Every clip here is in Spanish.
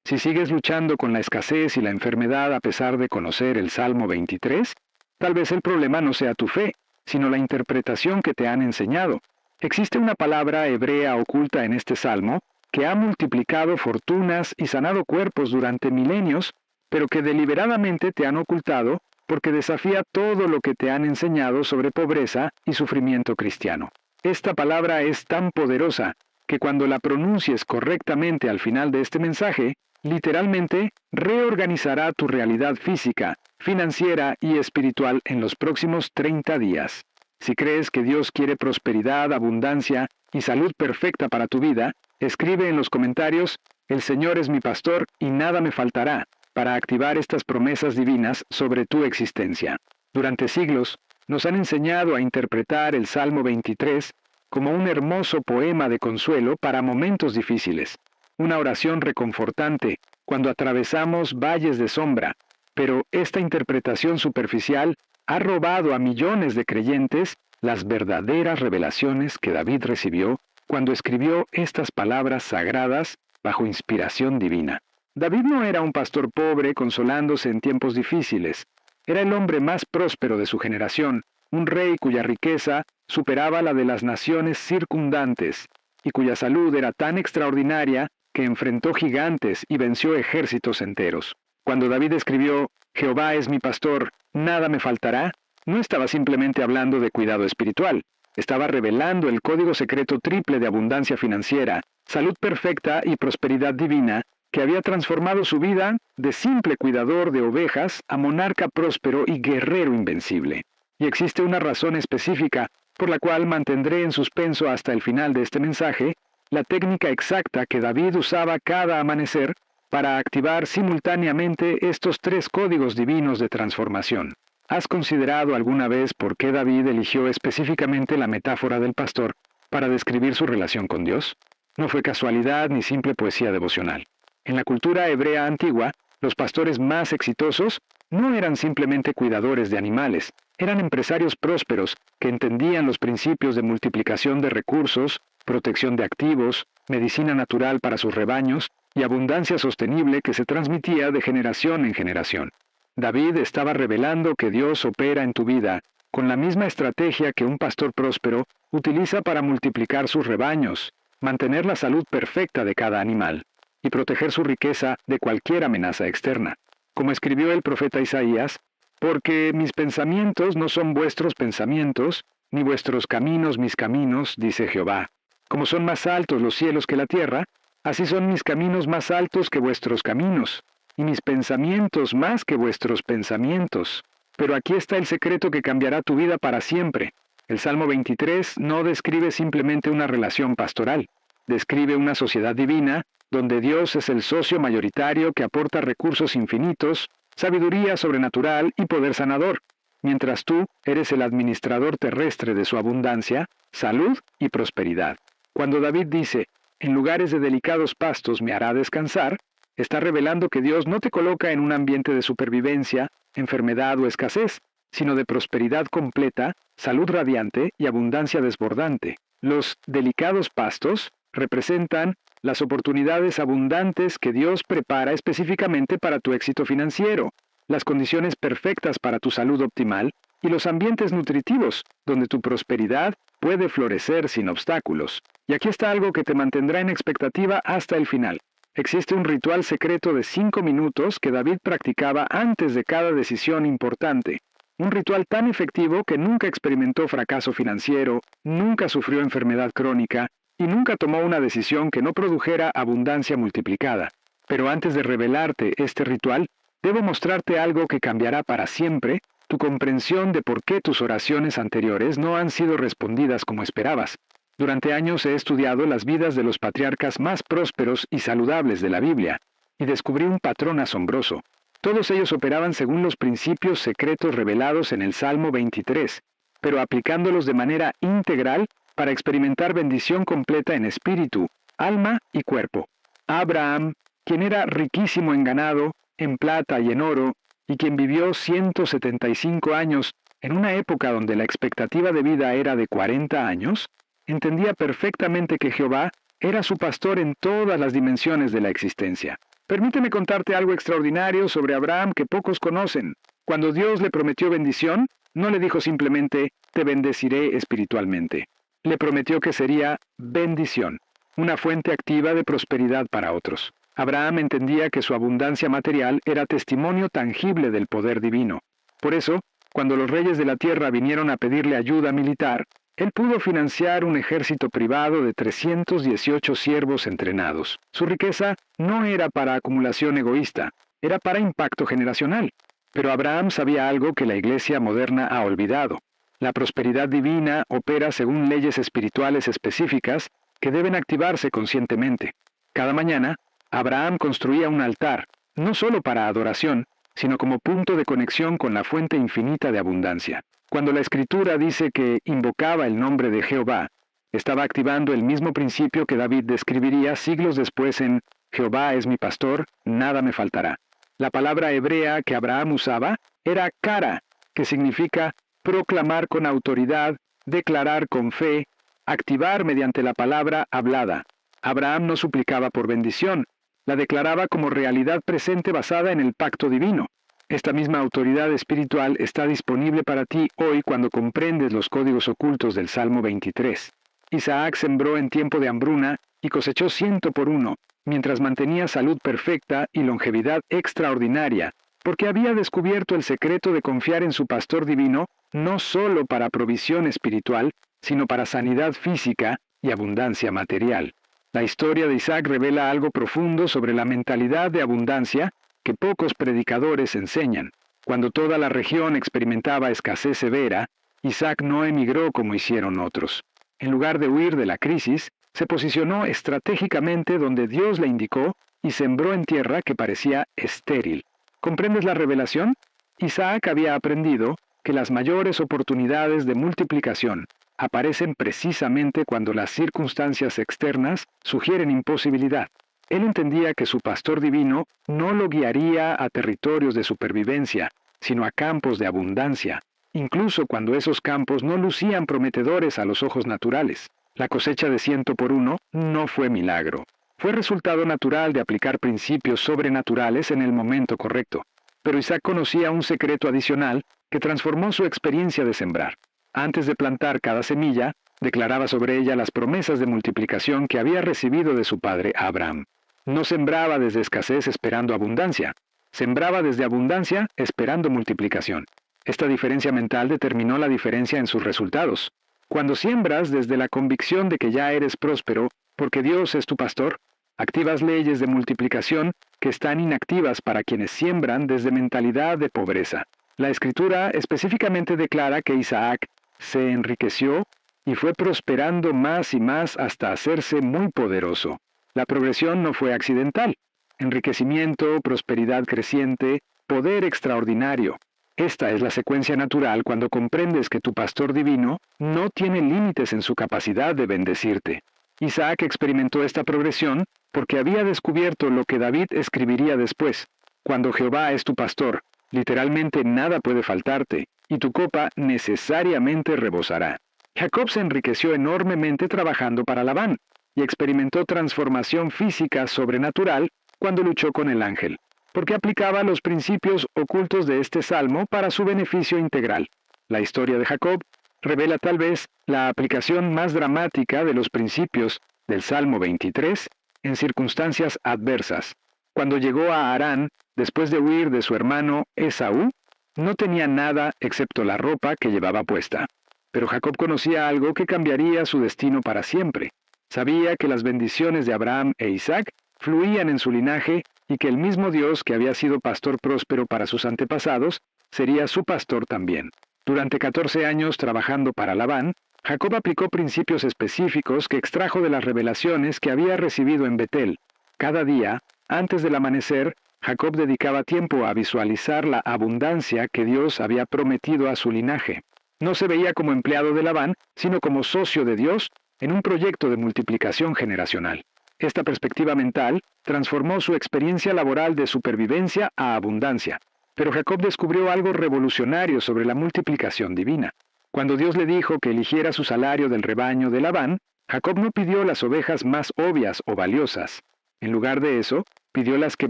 Si sigues luchando con la escasez y la enfermedad a pesar de conocer el Salmo 23, tal vez el problema no sea tu fe, sino la interpretación que te han enseñado. Existe una palabra hebrea oculta en este salmo que ha multiplicado fortunas y sanado cuerpos durante milenios, pero que deliberadamente te han ocultado porque desafía todo lo que te han enseñado sobre pobreza y sufrimiento cristiano. Esta palabra es tan poderosa que cuando la pronuncies correctamente al final de este mensaje, literalmente reorganizará tu realidad física, financiera y espiritual en los próximos 30 días. Si crees que Dios quiere prosperidad, abundancia y salud perfecta para tu vida, escribe en los comentarios: "El Señor es mi pastor y nada me faltará", para activar estas promesas divinas sobre tu existencia. Durante siglos, nos han enseñado a interpretar el Salmo 23 como un hermoso poema de consuelo para momentos difíciles, una oración reconfortante cuando atravesamos valles de sombra, pero esta interpretación superficial ha robado a millones de creyentes las verdaderas revelaciones que David recibió cuando escribió estas palabras sagradas bajo inspiración divina. David no era un pastor pobre consolándose en tiempos difíciles. Era el hombre más próspero de su generación, un rey cuya riqueza superaba la de las naciones circundantes, y cuya salud era tan extraordinaria que enfrentó gigantes y venció ejércitos enteros. Cuando David escribió: "Jehová es mi pastor, nada me faltará", no estaba simplemente hablando de cuidado espiritual. Estaba revelando el código secreto triple de abundancia financiera, salud perfecta y prosperidad divina, que había transformado su vida de simple cuidador de ovejas a monarca próspero y guerrero invencible. Y existe una razón específica por la cual mantendré en suspenso hasta el final de este mensaje la técnica exacta que David usaba cada amanecer para activar simultáneamente estos 3 códigos divinos de transformación. ¿Has considerado alguna vez por qué David eligió específicamente la metáfora del pastor para describir su relación con Dios? No fue casualidad ni simple poesía devocional. En la cultura hebrea antigua, los pastores más exitosos no eran simplemente cuidadores de animales, eran empresarios prósperos que entendían los principios de multiplicación de recursos, protección de activos, medicina natural para sus rebaños y abundancia sostenible que se transmitía de generación en generación. David estaba revelando que Dios opera en tu vida con la misma estrategia que un pastor próspero utiliza para multiplicar sus rebaños, mantener la salud perfecta de cada animal y proteger su riqueza de cualquier amenaza externa. Como escribió el profeta Isaías: "Porque mis pensamientos no son vuestros pensamientos, ni vuestros caminos mis caminos, dice Jehová. Como son más altos los cielos que la tierra, así son mis caminos más altos que vuestros caminos, y mis pensamientos más que vuestros pensamientos". Pero aquí está el secreto que cambiará tu vida para siempre. El Salmo 23 no describe simplemente una relación pastoral, describe una sociedad divina donde Dios es el socio mayoritario que aporta recursos infinitos, sabiduría sobrenatural y poder sanador, mientras tú eres el administrador terrestre de su abundancia, salud y prosperidad. Cuando David dice: "En lugares de delicados pastos me hará descansar", está revelando que Dios no te coloca en un ambiente de supervivencia, enfermedad o escasez, sino de prosperidad completa, salud radiante y abundancia desbordante. Los delicados pastos representan las oportunidades abundantes que Dios prepara específicamente para tu éxito financiero, las condiciones perfectas para tu salud optimal y los ambientes nutritivos donde tu prosperidad puede florecer sin obstáculos. Y aquí está algo que te mantendrá en expectativa hasta el final. Existe un ritual secreto de 5 minutos que David practicaba antes de cada decisión importante. Un ritual tan efectivo que nunca experimentó fracaso financiero, nunca sufrió enfermedad crónica y nunca tomó una decisión que no produjera abundancia multiplicada. Pero antes de revelarte este ritual, debo mostrarte algo que cambiará para siempre tu comprensión de por qué tus oraciones anteriores no han sido respondidas como esperabas. Durante años he estudiado las vidas de los patriarcas más prósperos y saludables de la Biblia, y descubrí un patrón asombroso. Todos ellos operaban según los principios secretos revelados en el Salmo 23, pero aplicándolos de manera integral para experimentar bendición completa en espíritu, alma y cuerpo. Abraham, quien era riquísimo en ganado, en plata y en oro, y quien vivió 175 años en una época donde la expectativa de vida era de 40 años, entendía perfectamente que Jehová era su pastor en todas las dimensiones de la existencia. Permíteme contarte algo extraordinario sobre Abraham que pocos conocen. Cuando Dios le prometió bendición, no le dijo simplemente, te bendeciré espiritualmente. Le prometió que sería bendición, una fuente activa de prosperidad para otros. Abraham entendía que su abundancia material era testimonio tangible del poder divino. Por eso, cuando los reyes de la tierra vinieron a pedirle ayuda militar, él pudo financiar un ejército privado de 318 siervos entrenados. Su riqueza no era para acumulación egoísta, era para impacto generacional. Pero Abraham sabía algo que la iglesia moderna ha olvidado. La prosperidad divina opera según leyes espirituales específicas que deben activarse conscientemente. Cada mañana, Abraham construía un altar, no solo para adoración, sino como punto de conexión con la fuente infinita de abundancia. Cuando la Escritura dice que invocaba el nombre de Jehová, estaba activando el mismo principio que David describiría siglos después en Jehová es mi pastor, nada me faltará. La palabra hebrea que Abraham usaba era kara, que significa proclamar con autoridad, declarar con fe, activar mediante la palabra hablada. Abraham no suplicaba por bendición, la declaraba como realidad presente basada en el pacto divino. Esta misma autoridad espiritual está disponible para ti hoy cuando comprendes los códigos ocultos del Salmo 23. Isaac sembró en tiempo de hambruna y cosechó 100 por uno, mientras mantenía salud perfecta y longevidad extraordinaria, porque había descubierto el secreto de confiar en su pastor divino no solo para provisión espiritual, sino para sanidad física y abundancia material. La historia de Isaac revela algo profundo sobre la mentalidad de abundancia que pocos predicadores enseñan. Cuando toda la región experimentaba escasez severa, Isaac no emigró como hicieron otros. En lugar de huir de la crisis, se posicionó estratégicamente donde Dios le indicó y sembró en tierra que parecía estéril. ¿Comprendes la revelación? Isaac había aprendido que las mayores oportunidades de multiplicación aparecen precisamente cuando las circunstancias externas sugieren imposibilidad. Él entendía que su pastor divino no lo guiaría a territorios de supervivencia, sino a campos de abundancia, incluso cuando esos campos no lucían prometedores a los ojos naturales. La cosecha de 100 por uno no fue milagro. Fue resultado natural de aplicar principios sobrenaturales en el momento correcto. Pero Isaac conocía un secreto adicional que transformó su experiencia de sembrar. Antes de plantar cada semilla, declaraba sobre ella las promesas de multiplicación que había recibido de su padre Abraham. No sembraba desde escasez esperando abundancia. Sembraba desde abundancia esperando multiplicación. Esta diferencia mental determinó la diferencia en sus resultados. Cuando siembras desde la convicción de que ya eres próspero, porque Dios es tu pastor, activas leyes de multiplicación que están inactivas para quienes siembran desde mentalidad de pobreza. La Escritura específicamente declara que Isaac se enriqueció y fue prosperando más y más hasta hacerse muy poderoso. La progresión no fue accidental. Enriquecimiento, prosperidad creciente, poder extraordinario. Esta es la secuencia natural cuando comprendes que tu pastor divino no tiene límites en su capacidad de bendecirte. Isaac experimentó esta progresión porque había descubierto lo que David escribiría después. Cuando Jehová es tu pastor, literalmente nada puede faltarte, y tu copa necesariamente rebosará. Jacob se enriqueció enormemente trabajando para Labán, y experimentó transformación física sobrenatural cuando luchó con el ángel, porque aplicaba los principios ocultos de este salmo para su beneficio integral. La historia de Jacob revela tal vez la aplicación más dramática de los principios del Salmo 23 en circunstancias adversas. Cuando llegó a Harán, después de huir de su hermano Esaú, no tenía nada excepto la ropa que llevaba puesta. Pero Jacob conocía algo que cambiaría su destino para siempre. Sabía que las bendiciones de Abraham e Isaac fluían en su linaje y que el mismo Dios que había sido pastor próspero para sus antepasados sería su pastor también. Durante 14 años trabajando para Labán, Jacob aplicó principios específicos que extrajo de las revelaciones que había recibido en Betel. Cada día, antes del amanecer, Jacob dedicaba tiempo a visualizar la abundancia que Dios había prometido a su linaje. No se veía como empleado de Labán, sino como socio de Dios en un proyecto de multiplicación generacional. Esta perspectiva mental transformó su experiencia laboral de supervivencia a abundancia. Pero Jacob descubrió algo revolucionario sobre la multiplicación divina. Cuando Dios le dijo que eligiera su salario del rebaño de Labán, Jacob no pidió las ovejas más obvias o valiosas. En lugar de eso, pidió las que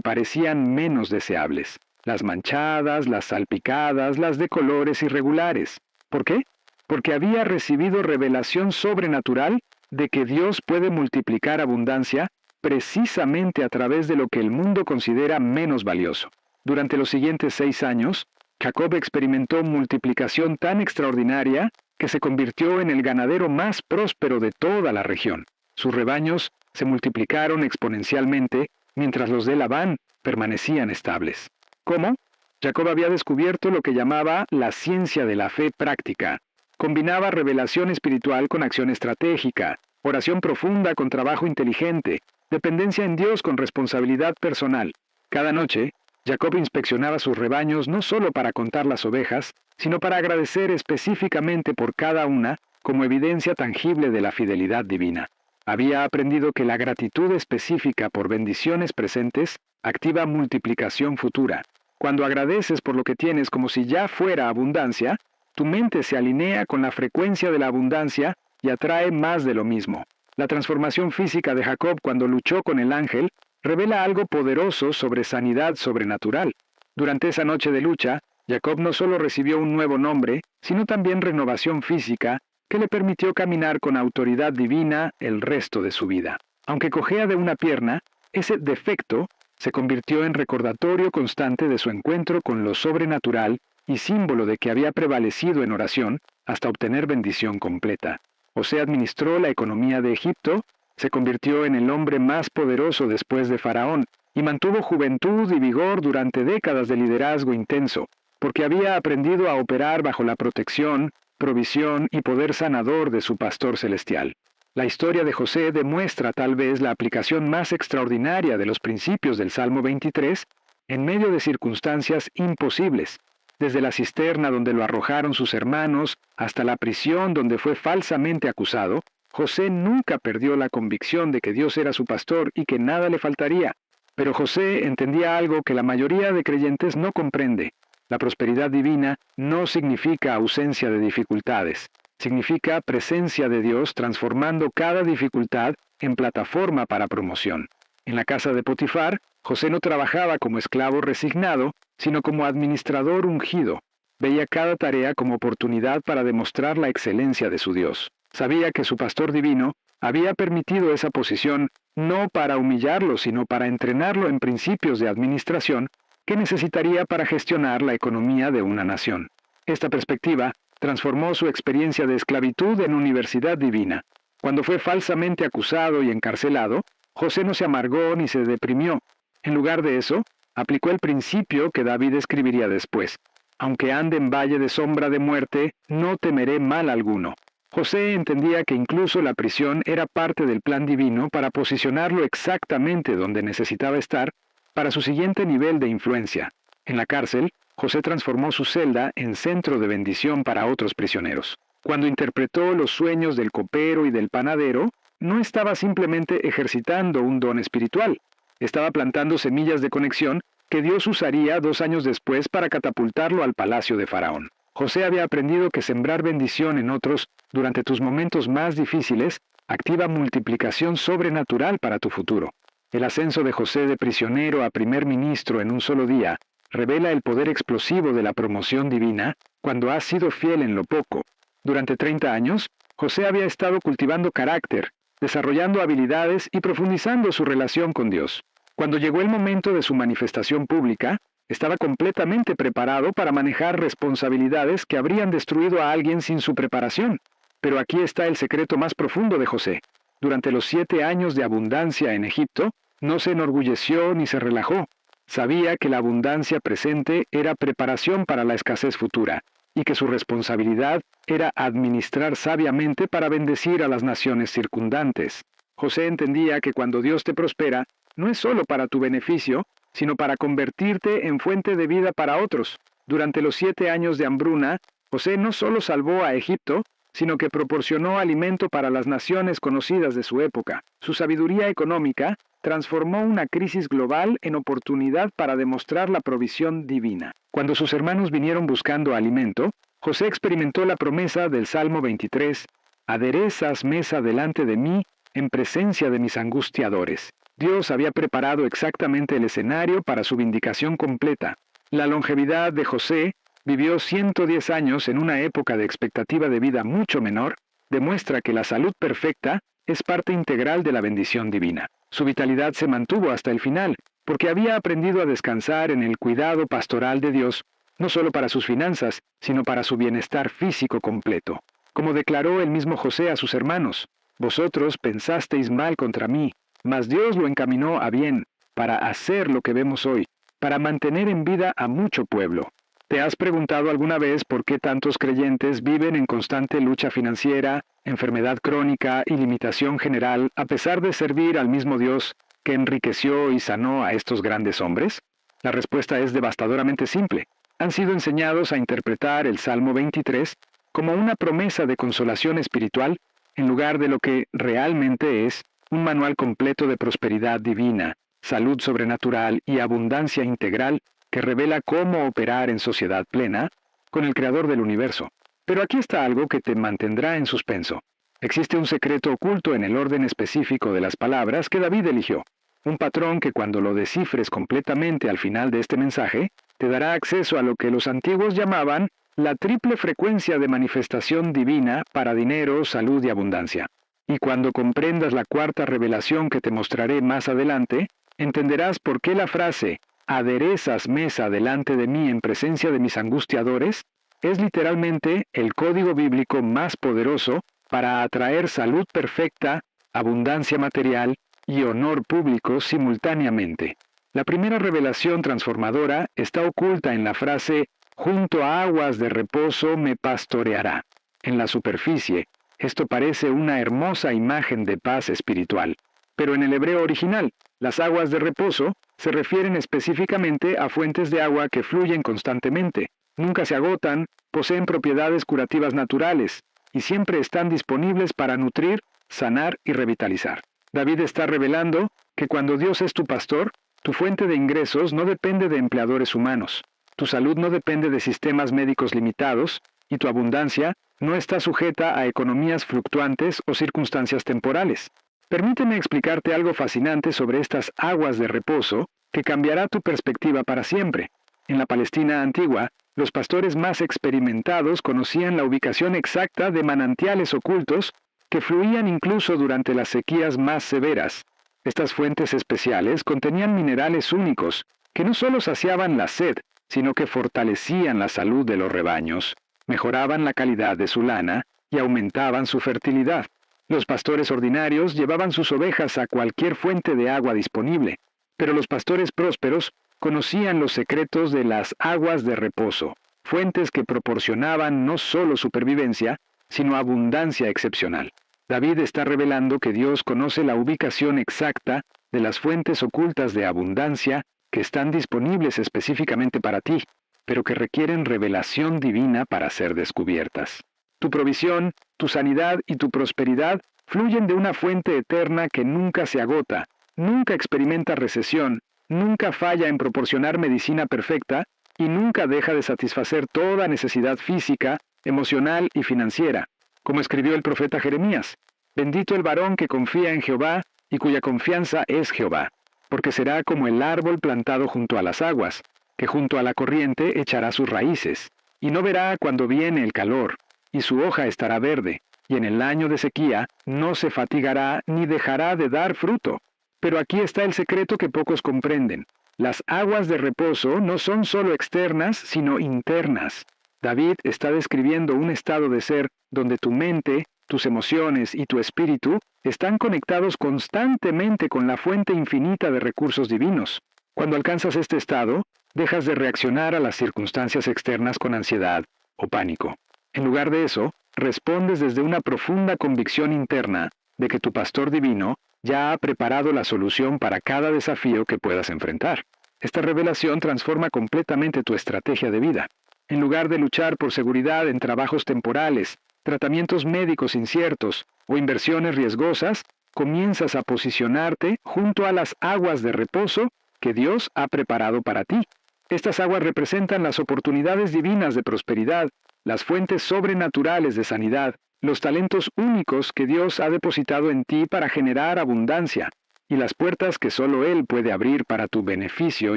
parecían menos deseables, las manchadas, las salpicadas, las de colores irregulares. ¿Por qué? Porque había recibido revelación sobrenatural de que Dios puede multiplicar abundancia precisamente a través de lo que el mundo considera menos valioso. Durante los siguientes 6 años, Jacob experimentó multiplicación tan extraordinaria que se convirtió en el ganadero más próspero de toda la región. Sus rebaños se multiplicaron exponencialmente, mientras los de Labán permanecían estables. ¿Cómo? Jacob había descubierto lo que llamaba la ciencia de la fe práctica. Combinaba revelación espiritual con acción estratégica, oración profunda con trabajo inteligente, dependencia en Dios con responsabilidad personal. Cada noche, Jacob inspeccionaba sus rebaños no solo para contar las ovejas, sino para agradecer específicamente por cada una como evidencia tangible de la fidelidad divina. Había aprendido que la gratitud específica por bendiciones presentes activa multiplicación futura. Cuando agradeces por lo que tienes como si ya fuera abundancia, tu mente se alinea con la frecuencia de la abundancia y atrae más de lo mismo. La transformación física de Jacob cuando luchó con el ángel revela algo poderoso sobre sanidad sobrenatural. Durante esa noche de lucha, Jacob no solo recibió un nuevo nombre, sino también renovación física que le permitió caminar con autoridad divina el resto de su vida. Aunque cojea de una pierna, ese defecto se convirtió en recordatorio constante de su encuentro con lo sobrenatural y símbolo de que había prevalecido en oración hasta obtener bendición completa. José administró la economía de Egipto, se convirtió en el hombre más poderoso después de Faraón y mantuvo juventud y vigor durante décadas de liderazgo intenso, porque había aprendido a operar bajo la protección, provisión y poder sanador de su pastor celestial. La historia de José demuestra tal vez la aplicación más extraordinaria de los principios del Salmo 23 en medio de circunstancias imposibles, desde la cisterna donde lo arrojaron sus hermanos hasta la prisión donde fue falsamente acusado. José nunca perdió la convicción de que Dios era su pastor y que nada le faltaría. Pero José entendía algo que la mayoría de creyentes no comprende. La prosperidad divina no significa ausencia de dificultades. Significa presencia de Dios transformando cada dificultad en plataforma para promoción. En la casa de Potifar, José no trabajaba como esclavo resignado, sino como administrador ungido. Veía cada tarea como oportunidad para demostrar la excelencia de su Dios. Sabía que su pastor divino había permitido esa posición no para humillarlo, sino para entrenarlo en principios de administración que necesitaría para gestionar la economía de una nación. Esta perspectiva transformó su experiencia de esclavitud en universidad divina. Cuando fue falsamente acusado y encarcelado, José no se amargó ni se deprimió. En lugar de eso, aplicó el principio que David escribiría después: aunque ande en valle de sombra de muerte, no temeré mal alguno. José entendía que incluso la prisión era parte del plan divino para posicionarlo exactamente donde necesitaba estar para su siguiente nivel de influencia. En la cárcel, José transformó su celda en centro de bendición para otros prisioneros. Cuando interpretó los sueños del copero y del panadero, no estaba simplemente ejercitando un don espiritual, estaba plantando semillas de conexión que Dios usaría 2 años después para catapultarlo al palacio de Faraón. José había aprendido que sembrar bendición en otros durante tus momentos más difíciles activa multiplicación sobrenatural para tu futuro. El ascenso de José de prisionero a primer ministro en un solo día revela el poder explosivo de la promoción divina cuando has sido fiel en lo poco. Durante 30 años, José había estado cultivando carácter, desarrollando habilidades y profundizando su relación con Dios. Cuando llegó el momento de su manifestación pública, estaba completamente preparado para manejar responsabilidades que habrían destruido a alguien sin su preparación. Pero aquí está el secreto más profundo de José. Durante los 7 años de abundancia en Egipto, no se enorgulleció ni se relajó. Sabía que la abundancia presente era preparación para la escasez futura, y que su responsabilidad era administrar sabiamente para bendecir a las naciones circundantes. José entendía que cuando Dios te prospera, no es solo para tu beneficio, sino para convertirte en fuente de vida para otros. Durante los 7 años de hambruna, José no solo salvó a Egipto, sino que proporcionó alimento para las naciones conocidas de su época. Su sabiduría económica transformó una crisis global en oportunidad para demostrar la provisión divina. Cuando sus hermanos vinieron buscando alimento, José experimentó la promesa del Salmo 23, «Aderezas mesa delante de mí en presencia de mis angustiadores». Dios había preparado exactamente el escenario para su vindicación completa. La longevidad de José, vivió 110 años en una época de expectativa de vida mucho menor, demuestra que la salud perfecta es parte integral de la bendición divina. Su vitalidad se mantuvo hasta el final, porque había aprendido a descansar en el cuidado pastoral de Dios, no solo para sus finanzas, sino para su bienestar físico completo. Como declaró el mismo José a sus hermanos, «Vosotros pensasteis mal contra mí, mas Dios lo encaminó a bien, para hacer lo que vemos hoy, para mantener en vida a mucho pueblo». ¿Te has preguntado alguna vez por qué tantos creyentes viven en constante lucha financiera, enfermedad crónica y limitación general, a pesar de servir al mismo Dios que enriqueció y sanó a estos grandes hombres? La respuesta es devastadoramente simple. Han sido enseñados a interpretar el Salmo 23 como una promesa de consolación espiritual, en lugar de lo que realmente es un manual completo de prosperidad divina, salud sobrenatural y abundancia integral, que revela cómo operar en sociedad plena con el Creador del universo. Pero aquí está algo que te mantendrá en suspenso. Existe un secreto oculto en el orden específico de las palabras que David eligió. Un patrón que cuando lo descifres completamente al final de este mensaje, te dará acceso a lo que los antiguos llamaban la triple frecuencia de manifestación divina para dinero, salud y abundancia. Y cuando comprendas la cuarta revelación que te mostraré más adelante, entenderás por qué la frase «aderezas mesa delante de mí en presencia de mis angustiadores» es literalmente el código bíblico más poderoso para atraer salud perfecta, abundancia material y honor público simultáneamente. La primera revelación transformadora está oculta en la frase «junto a aguas de reposo me pastoreará». En la superficie, esto parece una hermosa imagen de paz espiritual. Pero en el hebreo original, las aguas de reposo se refieren específicamente a fuentes de agua que fluyen constantemente, nunca se agotan, poseen propiedades curativas naturales, y siempre están disponibles para nutrir, sanar y revitalizar. David está revelando que cuando Dios es tu pastor, tu fuente de ingresos no depende de empleadores humanos, tu salud no depende de sistemas médicos limitados, y tu abundancia no está sujeta a economías fluctuantes o circunstancias temporales. Permíteme explicarte algo fascinante sobre estas aguas de reposo que cambiará tu perspectiva para siempre. En la Palestina antigua, los pastores más experimentados conocían la ubicación exacta de manantiales ocultos que fluían incluso durante las sequías más severas. Estas fuentes especiales contenían minerales únicos que no solo saciaban la sed, sino que fortalecían la salud de los rebaños, mejoraban la calidad de su lana y aumentaban su fertilidad. Los pastores ordinarios llevaban sus ovejas a cualquier fuente de agua disponible, pero los pastores prósperos conocían los secretos de las aguas de reposo, fuentes que proporcionaban no solo supervivencia, sino abundancia excepcional. David está revelando que Dios conoce la ubicación exacta de las fuentes ocultas de abundancia que están disponibles específicamente para ti, pero que requieren revelación divina para ser descubiertas. Tu provisión, tu sanidad y tu prosperidad fluyen de una fuente eterna que nunca se agota, nunca experimenta recesión, nunca falla en proporcionar medicina perfecta y nunca deja de satisfacer toda necesidad física, emocional y financiera. Como escribió el profeta Jeremías, «Bendito el varón que confía en Jehová y cuya confianza es Jehová, porque será como el árbol plantado junto a las aguas, que junto a la corriente echará sus raíces, y no verá cuando viene el calor, y su hoja estará verde, y en el año de sequía no se fatigará ni dejará de dar fruto». Pero aquí está el secreto que pocos comprenden. Las aguas de reposo no son solo externas, sino internas. David está describiendo un estado de ser donde tu mente, tus emociones y tu espíritu están conectados constantemente con la fuente infinita de recursos divinos. Cuando alcanzas este estado, dejas de reaccionar a las circunstancias externas con ansiedad o pánico. En lugar de eso, respondes desde una profunda convicción interna de que tu pastor divino ya ha preparado la solución para cada desafío que puedas enfrentar. Esta revelación transforma completamente tu estrategia de vida. En lugar de luchar por seguridad en trabajos temporales, tratamientos médicos inciertos o inversiones riesgosas, comienzas a posicionarte junto a las aguas de reposo que Dios ha preparado para ti. Estas aguas representan las oportunidades divinas de prosperidad, las fuentes sobrenaturales de sanidad, los talentos únicos que Dios ha depositado en ti para generar abundancia. y las puertas que solo Él puede abrir para tu beneficio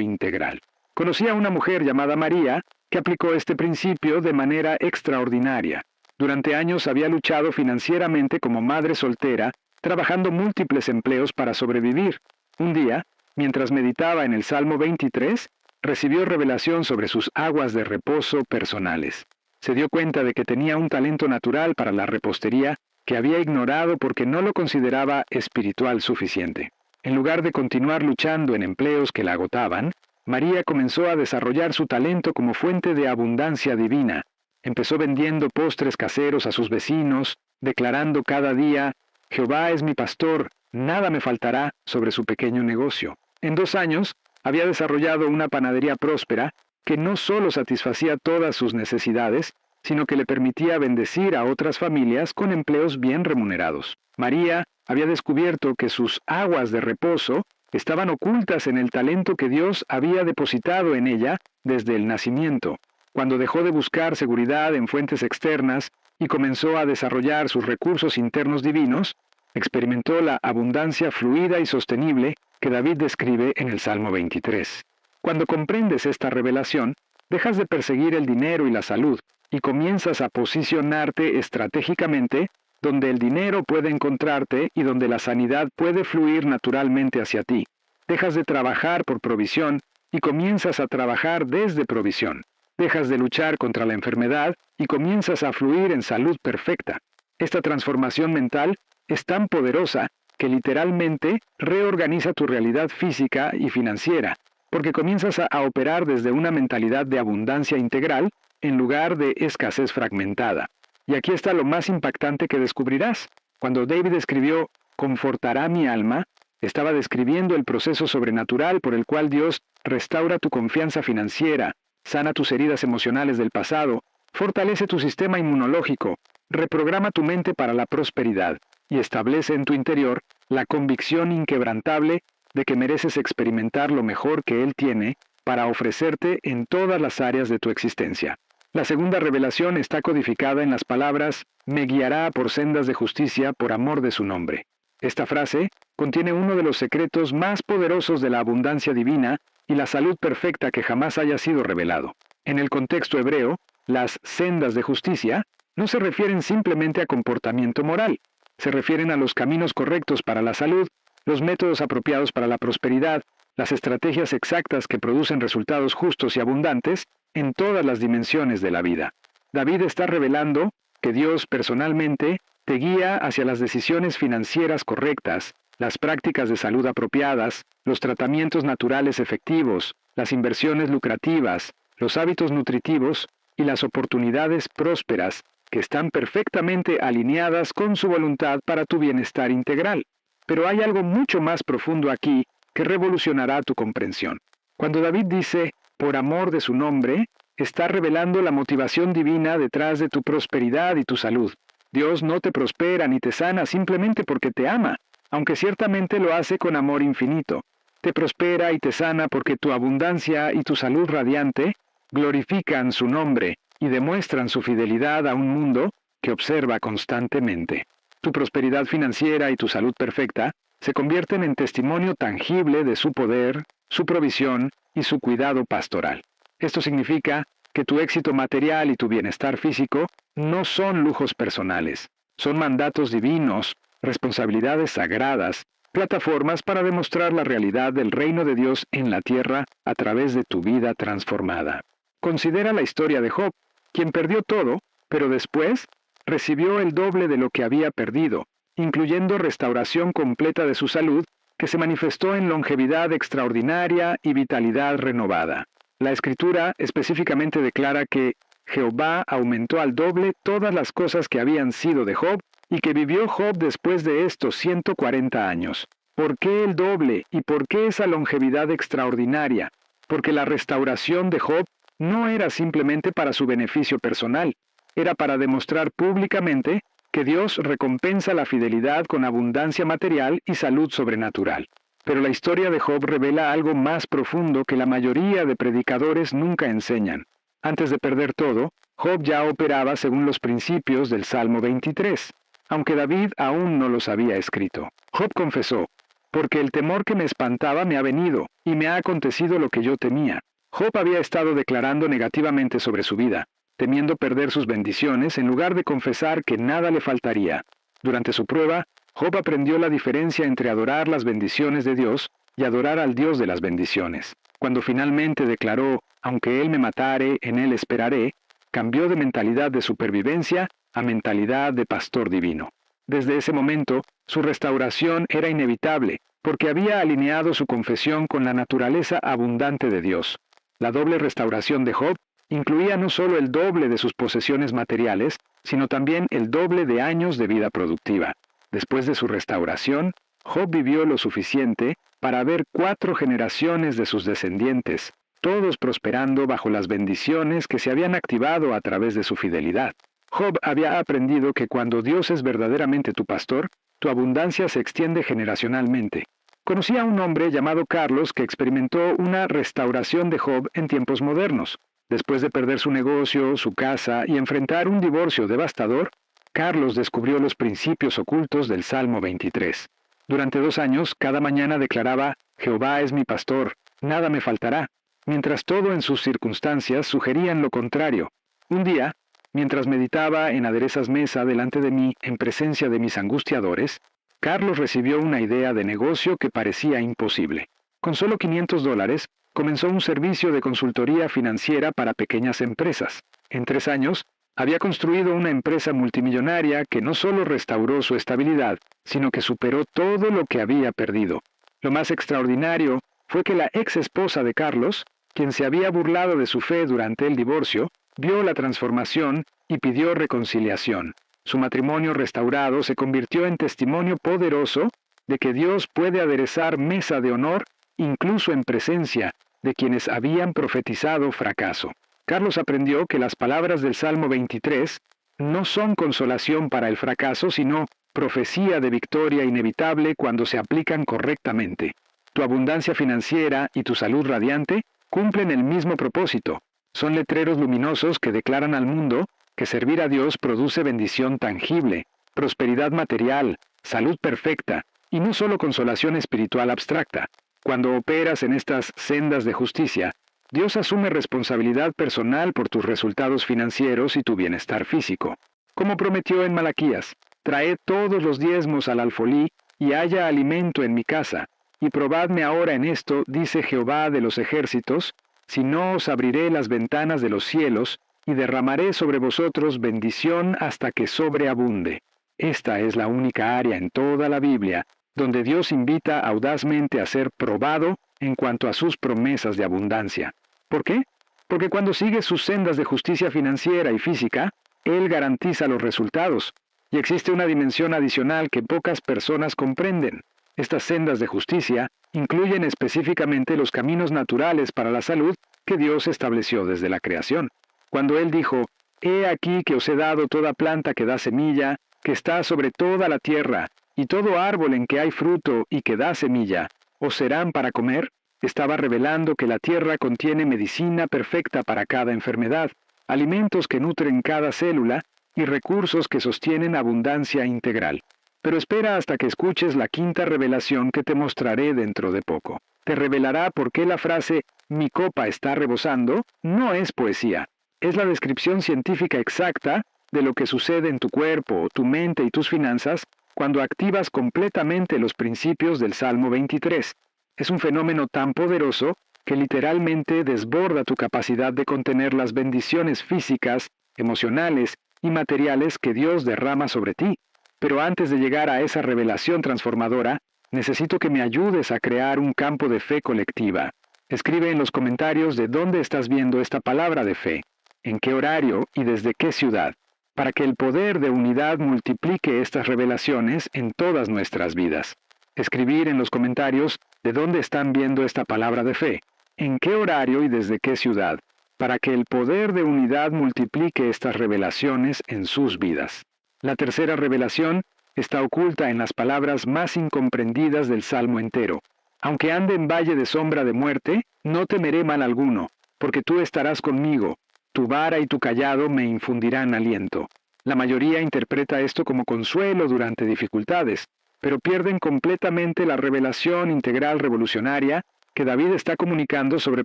integral. Conocí a una mujer llamada María que aplicó este principio de manera extraordinaria. Durante años había luchado financieramente como madre soltera, trabajando múltiples empleos para sobrevivir. Un día, mientras meditaba en el Salmo 23, recibió revelación sobre sus aguas de reposo personales. Se dio cuenta de que tenía un talento natural para la repostería que había ignorado porque no lo consideraba espiritual suficiente. En lugar de continuar luchando en empleos que la agotaban, María comenzó a desarrollar su talento como fuente de abundancia divina. Empezó vendiendo postres caseros a sus vecinos, declarando cada día, «Jehová es mi pastor, nada me faltará», sobre su pequeño negocio. En 2 años, había desarrollado una panadería próspera que no solo satisfacía todas sus necesidades, sino que le permitía bendecir a otras familias con empleos bien remunerados. María había descubierto que sus aguas de reposo estaban ocultas en el talento que Dios había depositado en ella desde el nacimiento. Cuando dejó de buscar seguridad en fuentes externas y comenzó a desarrollar sus recursos internos divinos, experimentó la abundancia fluida y sostenible que David describe en el Salmo 23. Cuando comprendes esta revelación, dejas de perseguir el dinero y la salud y comienzas a posicionarte estratégicamente donde el dinero puede encontrarte y donde la sanidad puede fluir naturalmente hacia ti. Dejas de trabajar por provisión y comienzas a trabajar desde provisión. Dejas de luchar contra la enfermedad y comienzas a fluir en salud perfecta. Esta transformación mental es tan poderosa que literalmente reorganiza tu realidad física y financiera, porque comienzas a operar desde una mentalidad de abundancia integral en lugar de escasez fragmentada. Y aquí está lo más impactante que descubrirás. Cuando David escribió, «Confortará mi alma», estaba describiendo el proceso sobrenatural por el cual Dios restaura tu confianza financiera, sana tus heridas emocionales del pasado, fortalece tu sistema inmunológico, reprograma tu mente para la prosperidad y establece en tu interior la convicción inquebrantable de que mereces experimentar lo mejor que Él tiene para ofrecerte en todas las áreas de tu existencia. La segunda revelación está codificada en las palabras «Me guiará por sendas de justicia por amor de su nombre». Esta frase contiene uno de los secretos más poderosos de la abundancia divina y la salud perfecta que jamás haya sido revelado. En el contexto hebreo, las sendas de justicia no se refieren simplemente a comportamiento moral, se refieren a los caminos correctos para la salud, los métodos apropiados para la prosperidad, las estrategias exactas que producen resultados justos y abundantes en todas las dimensiones de la vida. David está revelando que Dios personalmente te guía hacia las decisiones financieras correctas, las prácticas de salud apropiadas, los tratamientos naturales efectivos, las inversiones lucrativas, los hábitos nutritivos y las oportunidades prósperas que están perfectamente alineadas con su voluntad para tu bienestar integral. Pero hay algo mucho más profundo aquí que revolucionará tu comprensión. Cuando David dice, «por amor de su nombre», está revelando la motivación divina detrás de tu prosperidad y tu salud. Dios no te prospera ni te sana simplemente porque te ama, aunque ciertamente lo hace con amor infinito. Te prospera y te sana porque tu abundancia y tu salud radiante glorifican su nombre y demuestran su fidelidad a un mundo que observa constantemente. Tu prosperidad financiera y tu salud perfecta se convierten en testimonio tangible de su poder, su provisión y su cuidado pastoral. Esto significa que tu éxito material y tu bienestar físico no son lujos personales, son mandatos divinos, responsabilidades sagradas, plataformas para demostrar la realidad del reino de Dios en la tierra a través de tu vida transformada. Considera la historia de Job, quien perdió todo, pero después recibió el doble de lo que había perdido, incluyendo restauración completa de su salud, que se manifestó en longevidad extraordinaria y vitalidad renovada. La Escritura específicamente declara que Jehová aumentó al doble todas las cosas que habían sido de Job, y que vivió Job después de estos 140 años. ¿Por qué el doble y por qué esa longevidad extraordinaria? Porque la restauración de Job no era simplemente para su beneficio personal, era para demostrar públicamente que Dios recompensa la fidelidad con abundancia material y salud sobrenatural. Pero la historia de Job revela algo más profundo que la mayoría de predicadores nunca enseñan. Antes de perder todo, Job ya operaba según los principios del Salmo 23, aunque David aún no los había escrito. Job confesó, porque el temor que me espantaba me ha venido, y me ha acontecido lo que yo temía. Job había estado declarando negativamente sobre su vida, temiendo perder sus bendiciones en lugar de confesar que nada le faltaría. Durante su prueba, Job aprendió la diferencia entre adorar las bendiciones de Dios y adorar al Dios de las bendiciones. Cuando finalmente declaró, aunque Él me matare, en Él esperaré, cambió de mentalidad de supervivencia a mentalidad de pastor divino. Desde ese momento, su restauración era inevitable, porque había alineado su confesión con la naturaleza abundante de Dios. La doble restauración de Job incluía no solo el doble de sus posesiones materiales, sino también el doble de años de vida productiva. Después de su restauración, Job vivió lo suficiente para ver 4 generaciones de sus descendientes, todos prosperando bajo las bendiciones que se habían activado a través de su fidelidad. Job había aprendido que cuando Dios es verdaderamente tu pastor, tu abundancia se extiende generacionalmente. Conocí a un hombre llamado Carlos que experimentó una restauración de Job en tiempos modernos. Después de perder su negocio, su casa y enfrentar un divorcio devastador, Carlos descubrió los principios ocultos del Salmo 23. Durante 2 años, cada mañana declaraba, «Jehová es mi pastor, nada me faltará», mientras todo en sus circunstancias sugerían lo contrario. Un día, mientras meditaba en aderezas mesa delante de mí en presencia de mis angustiadores, Carlos recibió una idea de negocio que parecía imposible. Con solo $500, comenzó un servicio de consultoría financiera para pequeñas empresas. En 3 años, había construido una empresa multimillonaria que no solo restauró su estabilidad, sino que superó todo lo que había perdido. Lo más extraordinario fue que la ex esposa de Carlos, quien se había burlado de su fe durante el divorcio, vio la transformación y pidió reconciliación. Su matrimonio restaurado se convirtió en testimonio poderoso de que Dios puede aderezar mesa de honor incluso en presencia de quienes habían profetizado fracaso. Carlos aprendió que las palabras del Salmo 23 no son consolación para el fracaso, sino profecía de victoria inevitable cuando se aplican correctamente. Tu abundancia financiera y tu salud radiante cumplen el mismo propósito. Son letreros luminosos que declaran al mundo que servir a Dios produce bendición tangible, prosperidad material, salud perfecta, y no solo consolación espiritual abstracta. Cuando operas en estas sendas de justicia, Dios asume responsabilidad personal por tus resultados financieros y tu bienestar físico. Como prometió en Malaquías, traed todos los diezmos al alfolí y haya alimento en mi casa. Y probadme ahora en esto, dice Jehová de los ejércitos, si no os abriré las ventanas de los cielos y derramaré sobre vosotros bendición hasta que sobreabunde. Esta es la única área en toda la Biblia donde Dios invita audazmente a ser probado en cuanto a sus promesas de abundancia. ¿Por qué? Porque cuando sigues sus sendas de justicia financiera y física, Él garantiza los resultados. Y existe una dimensión adicional que pocas personas comprenden. Estas sendas de justicia incluyen específicamente los caminos naturales para la salud que Dios estableció desde la creación. Cuando Él dijo, «He aquí que os he dado toda planta que da semilla, que está sobre toda la tierra, y todo árbol en que hay fruto y que da semilla, os serán para comer», estaba revelando que la tierra contiene medicina perfecta para cada enfermedad, alimentos que nutren cada célula y recursos que sostienen abundancia integral. Pero espera hasta que escuches la 5ª revelación que te mostraré dentro de poco. Te revelará por qué la frase «mi copa está rebosando» no es poesía. Es la descripción científica exacta de lo que sucede en tu cuerpo, tu mente y tus finanzas cuando activas completamente los principios del Salmo 23. Es un fenómeno tan poderoso que literalmente desborda tu capacidad de contener las bendiciones físicas, emocionales y materiales que Dios derrama sobre ti. Pero antes de llegar a esa revelación transformadora, necesito que me ayudes a crear un campo de fe colectiva. Escribe en los comentarios de dónde estás viendo esta palabra de fe, en qué horario y desde qué ciudad, para que el poder de unidad multiplique estas revelaciones en todas nuestras vidas. Escribir en los comentarios de dónde están viendo esta palabra de fe, en qué horario y desde qué ciudad, para que el poder de unidad multiplique estas revelaciones en sus vidas. La 3ª revelación está oculta en las palabras más incomprendidas del Salmo entero. Aunque ande en valle de sombra de muerte, no temeré mal alguno, porque tú estarás conmigo. Tu vara y tu cayado me infundirán aliento. La mayoría interpreta esto como consuelo durante dificultades, pero pierden completamente la revelación integral revolucionaria que David está comunicando sobre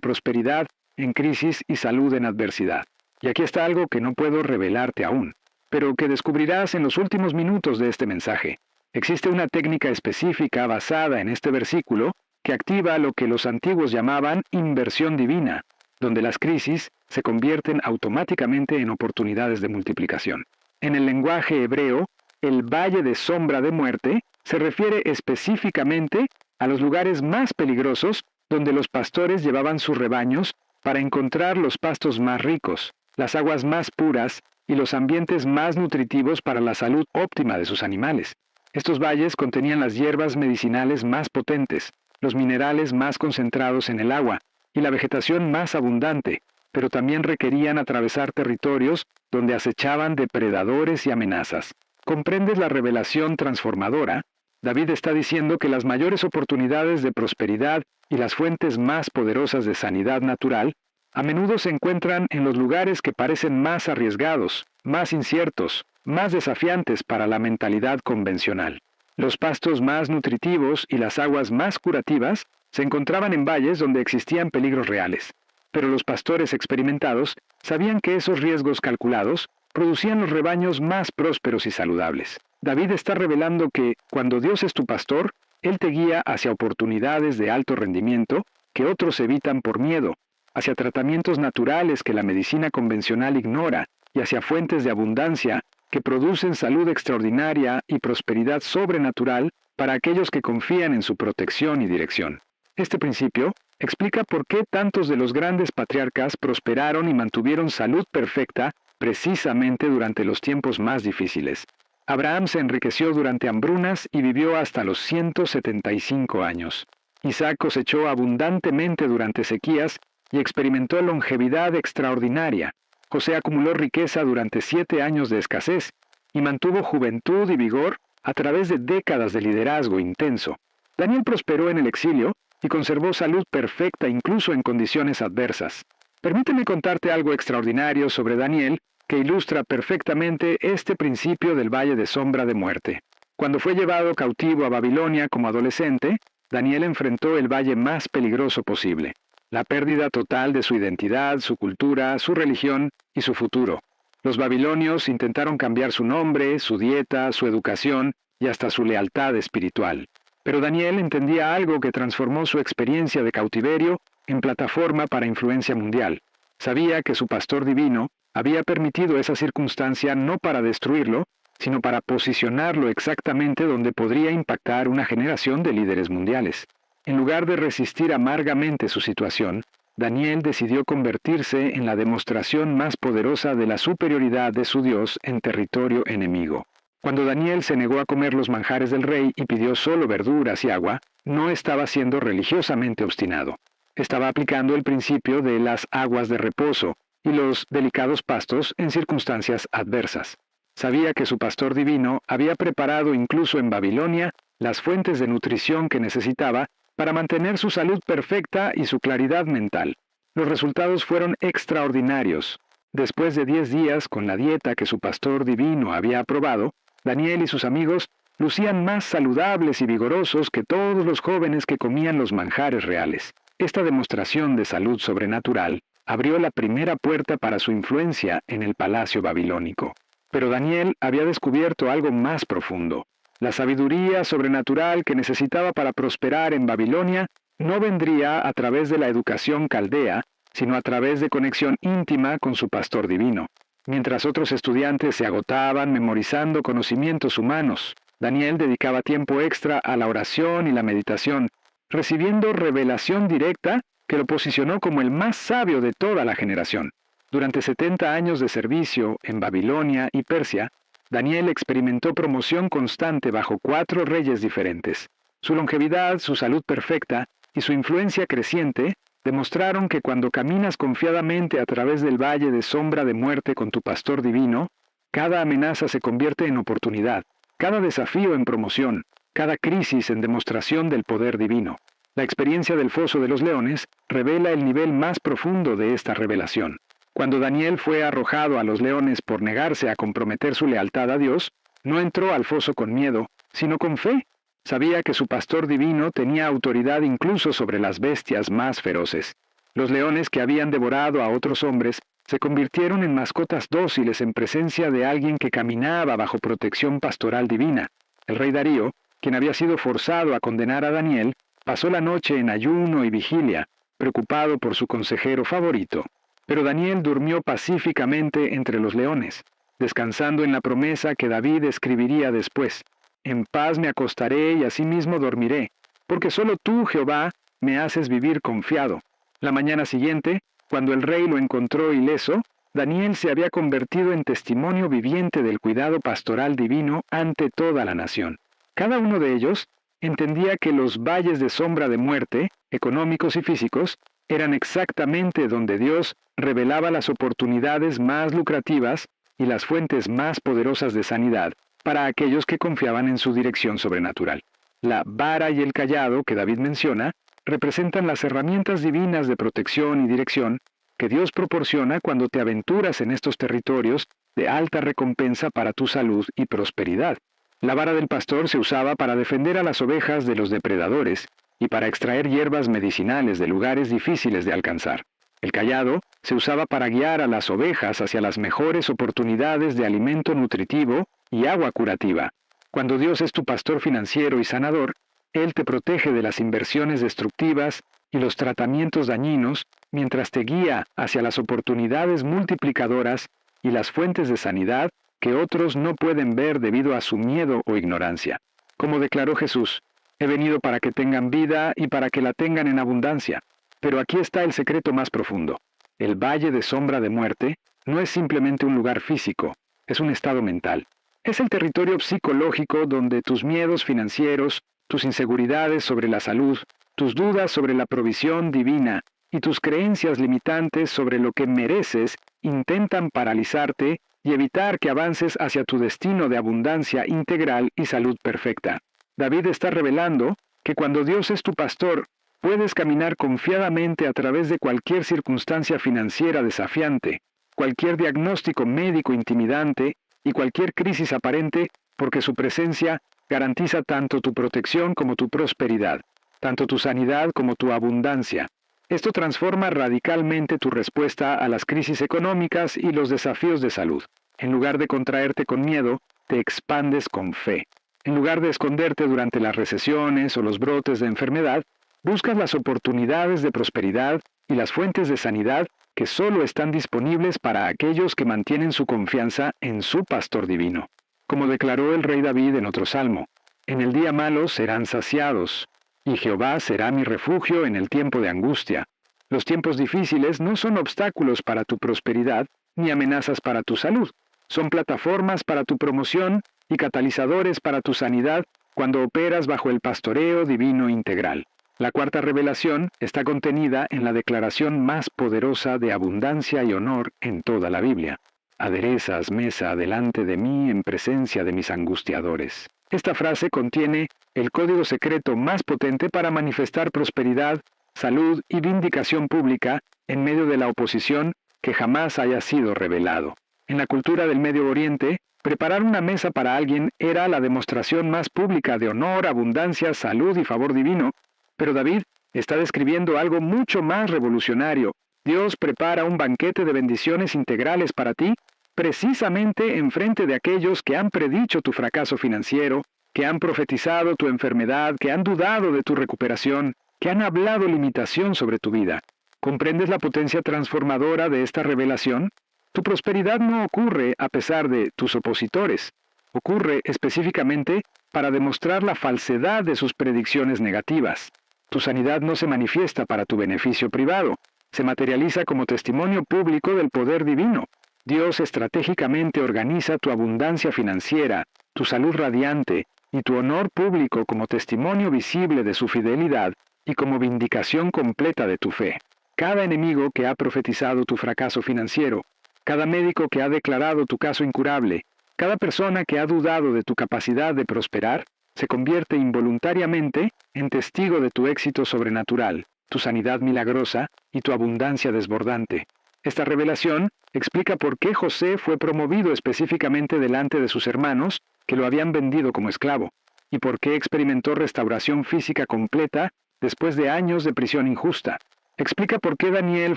prosperidad en crisis y salud en adversidad. Y aquí está algo que no puedo revelarte aún, pero que descubrirás en los últimos minutos de este mensaje. Existe una técnica específica basada en este versículo que activa lo que los antiguos llamaban inversión divina, donde las crisis se convierten automáticamente en oportunidades de multiplicación. En el lenguaje hebreo, el valle de sombra de muerte se refiere específicamente a los lugares más peligrosos donde los pastores llevaban sus rebaños para encontrar los pastos más ricos, las aguas más puras y los ambientes más nutritivos para la salud óptima de sus animales. Estos valles contenían las hierbas medicinales más potentes, los minerales más concentrados en el agua y la vegetación más abundante, pero también requerían atravesar territorios donde acechaban depredadores y amenazas. ¿Comprendes la revelación transformadora? David está diciendo que las mayores oportunidades de prosperidad y las fuentes más poderosas de sanidad natural a menudo se encuentran en los lugares que parecen más arriesgados, más inciertos, más desafiantes para la mentalidad convencional. Los pastos más nutritivos y las aguas más curativas se encontraban en valles donde existían peligros reales, pero los pastores experimentados sabían que esos riesgos calculados producían los rebaños más prósperos y saludables. David está revelando que, cuando Dios es tu pastor, Él te guía hacia oportunidades de alto rendimiento que otros evitan por miedo, hacia tratamientos naturales que la medicina convencional ignora y hacia fuentes de abundancia que producen salud extraordinaria y prosperidad sobrenatural para aquellos que confían en su protección y dirección. Este principio explica por qué tantos de los grandes patriarcas prosperaron y mantuvieron salud perfecta precisamente durante los tiempos más difíciles. Abraham se enriqueció durante hambrunas y vivió hasta los 175 años. Isaac cosechó abundantemente durante sequías y experimentó longevidad extraordinaria. José acumuló riqueza durante 7 años de escasez y mantuvo juventud y vigor a través de décadas de liderazgo intenso. Daniel prosperó en el exilio y conservó salud perfecta incluso en condiciones adversas. Permíteme contarte algo extraordinario sobre Daniel que ilustra perfectamente este principio del valle de sombra de muerte. Cuando fue llevado cautivo a Babilonia como adolescente, Daniel enfrentó el valle más peligroso posible: la pérdida total de su identidad, su cultura, su religión y su futuro. Los babilonios intentaron cambiar su nombre, su dieta, su educación y hasta su lealtad espiritual. Pero Daniel entendía algo que transformó su experiencia de cautiverio en plataforma para influencia mundial. Sabía que su pastor divino había permitido esa circunstancia no para destruirlo, sino para posicionarlo exactamente donde podría impactar una generación de líderes mundiales. En lugar de resistir amargamente su situación, Daniel decidió convertirse en la demostración más poderosa de la superioridad de su Dios en territorio enemigo. Cuando Daniel se negó a comer los manjares del rey y pidió solo verduras y agua, no estaba siendo religiosamente obstinado. Estaba aplicando el principio de las aguas de reposo y los delicados pastos en circunstancias adversas. Sabía que su pastor divino había preparado incluso en Babilonia las fuentes de nutrición que necesitaba para mantener su salud perfecta y su claridad mental. Los resultados fueron extraordinarios. Después de 10 días con la dieta que su pastor divino había aprobado, Daniel y sus amigos lucían más saludables y vigorosos que todos los jóvenes que comían los manjares reales. Esta demostración de salud sobrenatural abrió la primera puerta para su influencia en el palacio babilónico. Pero Daniel había descubierto algo más profundo. La sabiduría sobrenatural que necesitaba para prosperar en Babilonia no vendría a través de la educación caldea, sino a través de conexión íntima con su pastor divino. Mientras otros estudiantes se agotaban memorizando conocimientos humanos, Daniel dedicaba tiempo extra a la oración y la meditación, recibiendo revelación directa que lo posicionó como el más sabio de toda la generación. Durante 70 años de servicio en Babilonia y Persia, Daniel experimentó promoción constante bajo 4 reyes diferentes. Su longevidad, su salud perfecta y su influencia creciente demostraron que cuando caminas confiadamente a través del valle de sombra de muerte con tu pastor divino, cada amenaza se convierte en oportunidad, cada desafío en promoción, cada crisis en demostración del poder divino. La experiencia del foso de los leones revela el nivel más profundo de esta revelación. Cuando Daniel fue arrojado a los leones por negarse a comprometer su lealtad a Dios, no entró al foso con miedo, sino con fe. Sabía que su pastor divino tenía autoridad incluso sobre las bestias más feroces. Los leones que habían devorado a otros hombres se convirtieron en mascotas dóciles en presencia de alguien que caminaba bajo protección pastoral divina. El rey Darío, quien había sido forzado a condenar a Daniel, pasó la noche en ayuno y vigilia, preocupado por su consejero favorito. Pero Daniel durmió pacíficamente entre los leones, descansando en la promesa que David escribiría después. En paz me acostaré y asimismo dormiré, porque solo tú, Jehová, me haces vivir confiado. La mañana siguiente, cuando el rey lo encontró ileso, Daniel se había convertido en testimonio viviente del cuidado pastoral divino ante toda la nación. Cada uno de ellos entendía que los valles de sombra de muerte, económicos y físicos, eran exactamente donde Dios revelaba las oportunidades más lucrativas y las fuentes más poderosas de sanidad para aquellos que confiaban en su dirección sobrenatural. La vara y el cayado que David menciona representan las herramientas divinas de protección y dirección que Dios proporciona cuando te aventuras en estos territorios de alta recompensa para tu salud y prosperidad. La vara del pastor se usaba para defender a las ovejas de los depredadores y para extraer hierbas medicinales de lugares difíciles de alcanzar. El cayado se usaba para guiar a las ovejas hacia las mejores oportunidades de alimento nutritivo y agua curativa. Cuando Dios es tu pastor financiero y sanador, Él te protege de las inversiones destructivas y los tratamientos dañinos, mientras te guía hacia las oportunidades multiplicadoras y las fuentes de sanidad que otros no pueden ver debido a su miedo o ignorancia. Como declaró Jesús, he venido para que tengan vida y para que la tengan en abundancia. Pero aquí está el secreto más profundo. El valle de sombra de muerte no es simplemente un lugar físico, es un estado mental. Es el territorio psicológico donde tus miedos financieros, tus inseguridades sobre la salud, tus dudas sobre la provisión divina y tus creencias limitantes sobre lo que mereces intentan paralizarte y evitar que avances hacia tu destino de abundancia integral y salud perfecta. David está revelando que cuando Dios es tu pastor, puedes caminar confiadamente a través de cualquier circunstancia financiera desafiante, cualquier diagnóstico médico intimidante y cualquier crisis aparente, porque su presencia garantiza tanto tu protección como tu prosperidad, tanto tu sanidad como tu abundancia. Esto transforma radicalmente tu respuesta a las crisis económicas y los desafíos de salud. En lugar de contraerte con miedo, te expandes con fe. En lugar de esconderte durante las recesiones o los brotes de enfermedad, buscas las oportunidades de prosperidad y las fuentes de sanidad que solo están disponibles para aquellos que mantienen su confianza en su pastor divino. Como declaró el rey David en otro salmo, en el día malo serán saciados, y Jehová será mi refugio en el tiempo de angustia. Los tiempos difíciles no son obstáculos para tu prosperidad ni amenazas para tu salud. Son plataformas para tu promoción y catalizadores para tu sanidad cuando operas bajo el pastoreo divino integral. La cuarta revelación está contenida en la declaración más poderosa de abundancia y honor en toda la Biblia. Aderezas mesa delante de mí en presencia de mis angustiadores. Esta frase contiene el código secreto más potente para manifestar prosperidad, salud y vindicación pública en medio de la oposición que jamás haya sido revelado. En la cultura del Medio Oriente, preparar una mesa para alguien era la demostración más pública de honor, abundancia, salud y favor divino, pero David está describiendo algo mucho más revolucionario. Dios prepara un banquete de bendiciones integrales para ti, precisamente enfrente de aquellos que han predicho tu fracaso financiero, que han profetizado tu enfermedad, que han dudado de tu recuperación, que han hablado limitación sobre tu vida. ¿Comprendes la potencia transformadora de esta revelación? Tu prosperidad no ocurre a pesar de tus opositores. Ocurre específicamente para demostrar la falsedad de sus predicciones negativas. Tu sanidad no se manifiesta para tu beneficio privado, se materializa como testimonio público del poder divino. Dios estratégicamente organiza tu abundancia financiera, tu salud radiante y tu honor público como testimonio visible de su fidelidad y como vindicación completa de tu fe. Cada enemigo que ha profetizado tu fracaso financiero, cada médico que ha declarado tu caso incurable, cada persona que ha dudado de tu capacidad de prosperar, se convierte involuntariamente en testigo de tu éxito sobrenatural, tu sanidad milagrosa y tu abundancia desbordante. Esta revelación explica por qué José fue promovido específicamente delante de sus hermanos, que lo habían vendido como esclavo. y por qué experimentó restauración física completa después de años de prisión injusta. Explica por qué Daniel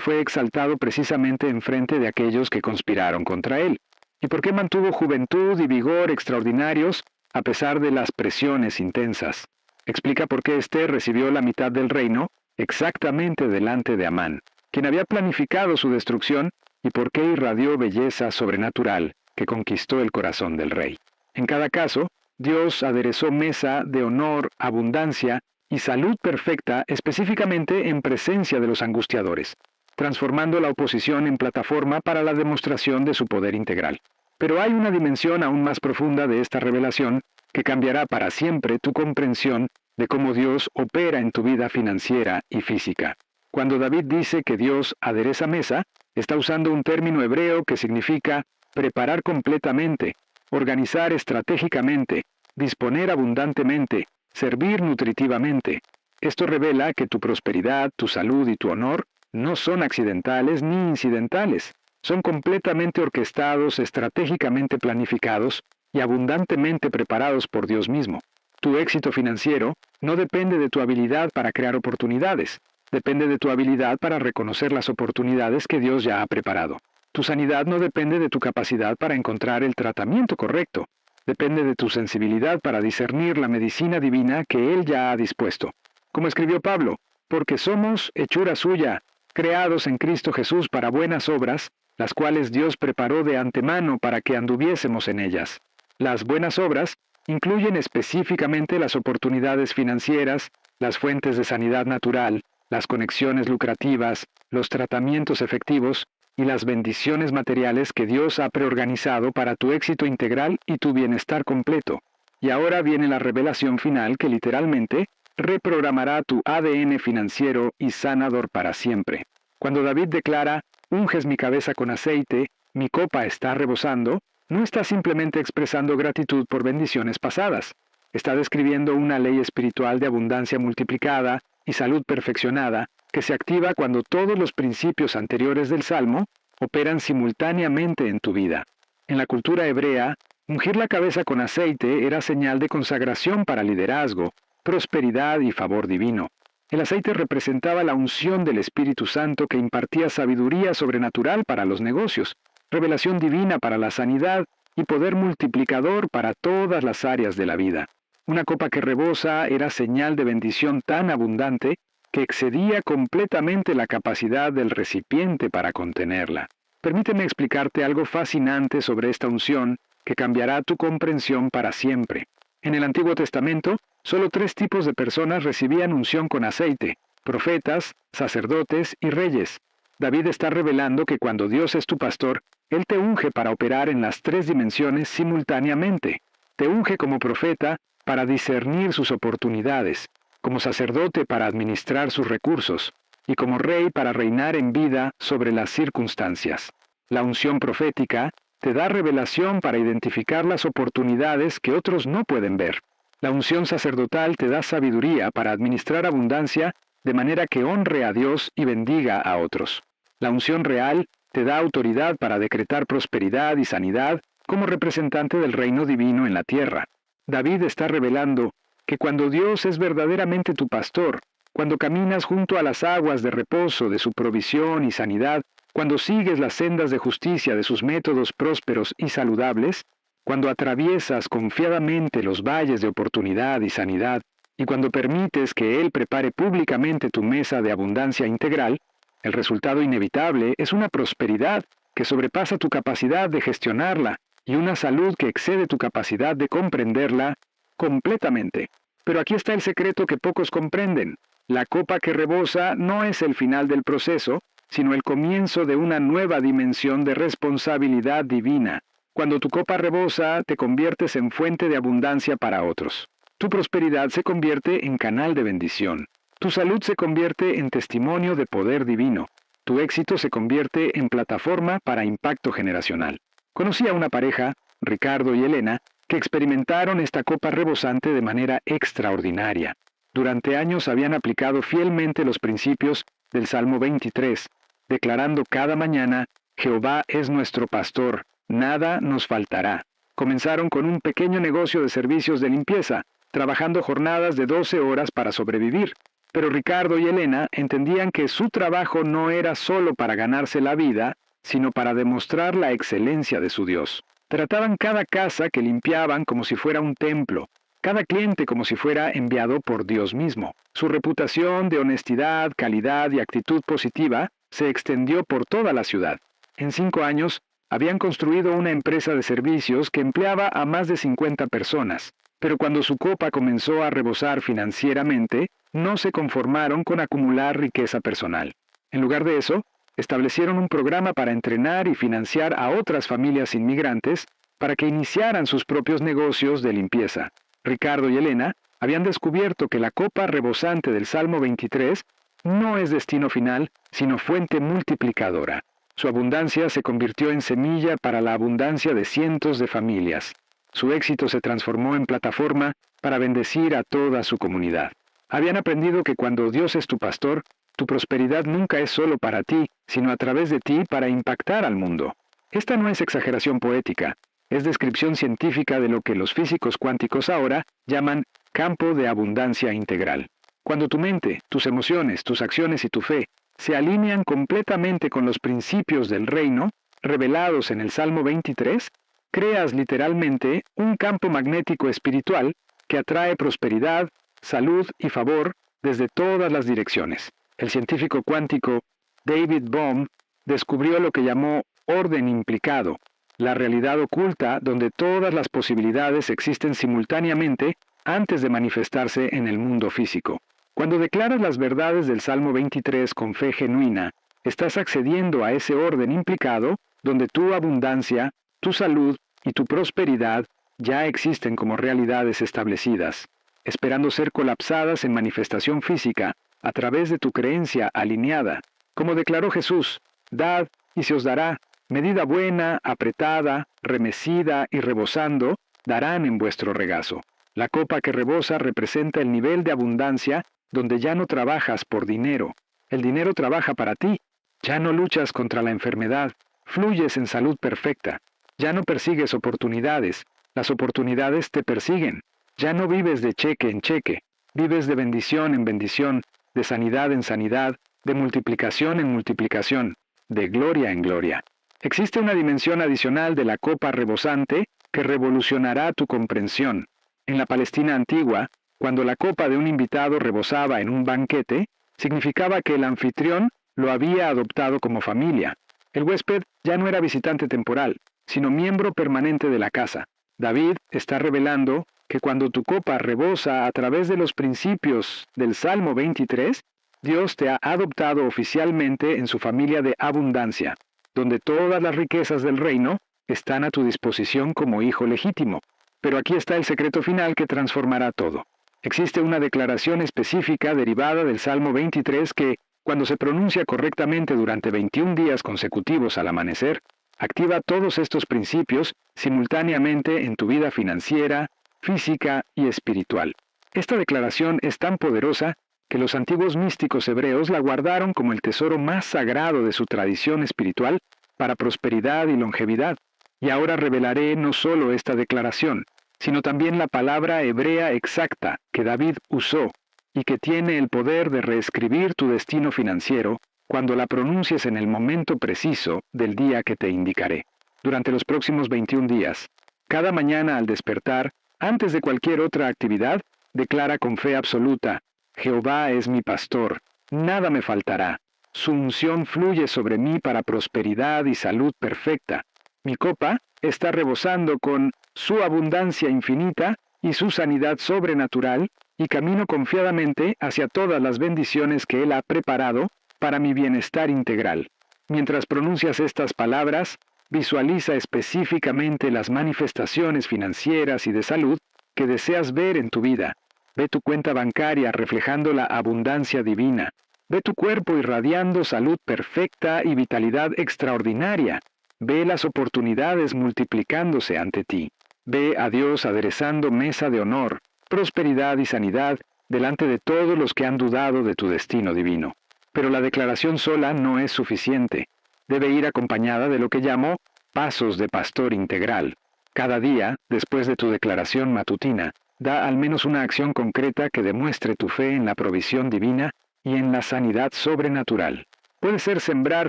fue exaltado precisamente en frente de aquellos que conspiraron contra él, y por qué mantuvo juventud y vigor extraordinarios a pesar de las presiones intensas. Explica por qué Esther recibió la mitad del reino exactamente delante de Amán, quien había planificado su destrucción, y por qué irradió belleza sobrenatural que conquistó el corazón del rey. En cada caso, Dios aderezó mesa de honor, abundancia y salud perfecta específicamente en presencia de los angustiadores, transformando la oposición en plataforma para la demostración de su poder integral. Pero hay una dimensión aún más profunda de esta revelación que cambiará para siempre tu comprensión de cómo Dios opera en tu vida financiera y física. Cuando David dice que Dios adereza mesa, está usando un término hebreo que significa preparar completamente, organizar estratégicamente, disponer abundantemente, servir nutritivamente. Esto revela que tu prosperidad, tu salud y tu honor no son accidentales ni incidentales. Son completamente orquestados, estratégicamente planificados y abundantemente preparados por Dios mismo. Tu éxito financiero no depende de tu habilidad para crear oportunidades. Depende de tu habilidad para reconocer las oportunidades que Dios ya ha preparado. Tu sanidad no depende de tu capacidad para encontrar el tratamiento correcto. Depende de tu sensibilidad para discernir la medicina divina que Él ya ha dispuesto. Como escribió Pablo, porque somos hechura suya, creados en Cristo Jesús para buenas obras, las cuales Dios preparó de antemano para que anduviésemos en ellas. Las buenas obras incluyen específicamente las oportunidades financieras, las fuentes de sanidad natural, las conexiones lucrativas, los tratamientos efectivos y las bendiciones materiales que Dios ha preorganizado para tu éxito integral y tu bienestar completo. Y ahora viene la revelación final que literalmente reprogramará tu ADN financiero y sanador para siempre. Cuando David declara, unges mi cabeza con aceite, mi copa está rebosando, no está simplemente expresando gratitud por bendiciones pasadas. Está describiendo una ley espiritual de abundancia multiplicada y salud perfeccionada que se activa cuando todos los principios anteriores del Salmo operan simultáneamente en tu vida. En la cultura hebrea, ungir la cabeza con aceite era señal de consagración para liderazgo, prosperidad y favor divino. El aceite representaba la unción del Espíritu Santo que impartía sabiduría sobrenatural para los negocios, revelación divina para la sanidad y poder multiplicador para todas las áreas de la vida. Una copa que rebosa era señal de bendición tan abundante que excedía completamente la capacidad del recipiente para contenerla. Permíteme explicarte algo fascinante sobre esta unción que cambiará tu comprensión para siempre. En el Antiguo Testamento, solo 3 tipos de personas recibían unción con aceite: profetas, sacerdotes y reyes. David está revelando que cuando Dios es tu pastor, Él te unge para operar en las 3 dimensiones simultáneamente. Te unge como profeta para discernir sus oportunidades, como sacerdote para administrar sus recursos, y como rey para reinar en vida sobre las circunstancias. La unción profética te da revelación para identificar las oportunidades que otros no pueden ver. La unción sacerdotal te da sabiduría para administrar abundancia de manera que honre a Dios y bendiga a otros. La unción real te da autoridad para decretar prosperidad y sanidad como representante del reino divino en la tierra. David está revelando que cuando Dios es verdaderamente tu pastor, cuando caminas junto a las aguas de reposo de su provisión y sanidad, cuando sigues las sendas de justicia de sus métodos prósperos y saludables, cuando atraviesas confiadamente los valles de oportunidad y sanidad, y cuando permites que Él prepare públicamente tu mesa de abundancia integral, el resultado inevitable es una prosperidad que sobrepasa tu capacidad de gestionarla y una salud que excede tu capacidad de comprenderla completamente. Pero aquí está el secreto que pocos comprenden. La copa que rebosa no es el final del proceso, sino el comienzo de una nueva dimensión de responsabilidad divina. Cuando tu copa rebosa, te conviertes en fuente de abundancia para otros. Tu prosperidad se convierte en canal de bendición. Tu salud se convierte en testimonio de poder divino. Tu éxito se convierte en plataforma para impacto generacional. Conocí a una pareja, Ricardo y Elena, que experimentaron esta copa rebosante de manera extraordinaria. Durante años habían aplicado fielmente los principios del Salmo 23, declarando cada mañana, Jehová es nuestro pastor, nada nos faltará. Comenzaron con un pequeño negocio de servicios de limpieza, trabajando jornadas de 12 horas para sobrevivir. Pero Ricardo y Elena entendían que su trabajo no era solo para ganarse la vida, sino para demostrar la excelencia de su Dios. Trataban cada casa que limpiaban como si fuera un templo, cada cliente como si fuera enviado por Dios mismo. Su reputación de honestidad, calidad y actitud positiva se extendió por toda la ciudad. En 5 años, habían construido una empresa de servicios que empleaba a más de 50 personas. Pero cuando su copa comenzó a rebosar financieramente, no se conformaron con acumular riqueza personal. En lugar de eso, establecieron un programa para entrenar y financiar a otras familias inmigrantes para que iniciaran sus propios negocios de limpieza. Ricardo y Elena habían descubierto que la copa rebosante del Salmo 23 no es destino final, sino fuente multiplicadora. Su abundancia se convirtió en semilla para la abundancia de cientos de familias. Su éxito se transformó en plataforma para bendecir a toda su comunidad. Habían aprendido que cuando Dios es tu pastor, tu prosperidad nunca es solo para ti, sino a través de ti para impactar al mundo. Esta no es exageración poética, es descripción científica de lo que los físicos cuánticos ahora llaman campo de abundancia integral. Cuando tu mente, tus emociones, tus acciones y tu fe se alinean completamente con los principios del reino, revelados en el Salmo 23, creas literalmente un campo magnético espiritual que atrae prosperidad, salud y favor desde todas las direcciones. El científico cuántico David Bohm descubrió lo que llamó orden implicado, la realidad oculta donde todas las posibilidades existen simultáneamente antes de manifestarse en el mundo físico. Cuando declaras las verdades del Salmo 23 con fe genuina, estás accediendo a ese orden implicado donde tu abundancia, tu salud y tu prosperidad ya existen como realidades establecidas, esperando ser colapsadas en manifestación física a través de tu creencia alineada. Como declaró Jesús, dad y se os dará, medida buena, apretada, remecida y rebosando, darán en vuestro regazo. La copa que rebosa representa el nivel de abundancia donde ya no trabajas por dinero. El dinero trabaja para ti. Ya no luchas contra la enfermedad, fluyes en salud perfecta. Ya no persigues oportunidades, las oportunidades te persiguen. Ya no vives de cheque en cheque, vives de bendición en bendición, de sanidad en sanidad, de multiplicación en multiplicación, de gloria en gloria. Existe una dimensión adicional de la copa rebosante que revolucionará tu comprensión. En la Palestina antigua, cuando la copa de un invitado rebosaba en un banquete, significaba que el anfitrión lo había adoptado como familia. El huésped ya no era visitante temporal, sino miembro permanente de la casa. David está revelando que cuando tu copa rebosa a través de los principios del Salmo 23, Dios te ha adoptado oficialmente en su familia de abundancia, donde todas las riquezas del reino están a tu disposición como hijo legítimo. Pero aquí está el secreto final que transformará todo. Existe una declaración específica derivada del Salmo 23 que, cuando se pronuncia correctamente durante 21 días consecutivos al amanecer, activa todos estos principios simultáneamente en tu vida financiera, física y espiritual. Esta declaración es tan poderosa que los antiguos místicos hebreos la guardaron como el tesoro más sagrado de su tradición espiritual para prosperidad y longevidad. Y ahora revelaré no solo esta declaración, sino también la palabra hebrea exacta que David usó y que tiene el poder de reescribir tu destino financiero cuando la pronuncies en el momento preciso del día que te indicaré. Durante los próximos 21 días, cada mañana al despertar, antes de cualquier otra actividad, declara con fe absoluta: Jehová es mi pastor, nada me faltará. Su unción fluye sobre mí para prosperidad y salud perfecta. Mi copa está rebosando con su abundancia infinita y su sanidad sobrenatural, y camino confiadamente hacia todas las bendiciones que Él ha preparado para mi bienestar integral. Mientras pronuncias estas palabras, visualiza específicamente las manifestaciones financieras y de salud que deseas ver en tu vida. Ve tu cuenta bancaria reflejando la abundancia divina. Ve tu cuerpo irradiando salud perfecta y vitalidad extraordinaria. Ve las oportunidades multiplicándose ante ti. Ve a Dios aderezando mesa de honor, prosperidad y sanidad delante de todos los que han dudado de tu destino divino. Pero la declaración sola no es suficiente. Debe ir acompañada de lo que llamo pasos de pastor integral. Cada día, después de tu declaración matutina, Da al menos una acción concreta que demuestre tu fe en la provisión divina y en la sanidad sobrenatural. Puede ser sembrar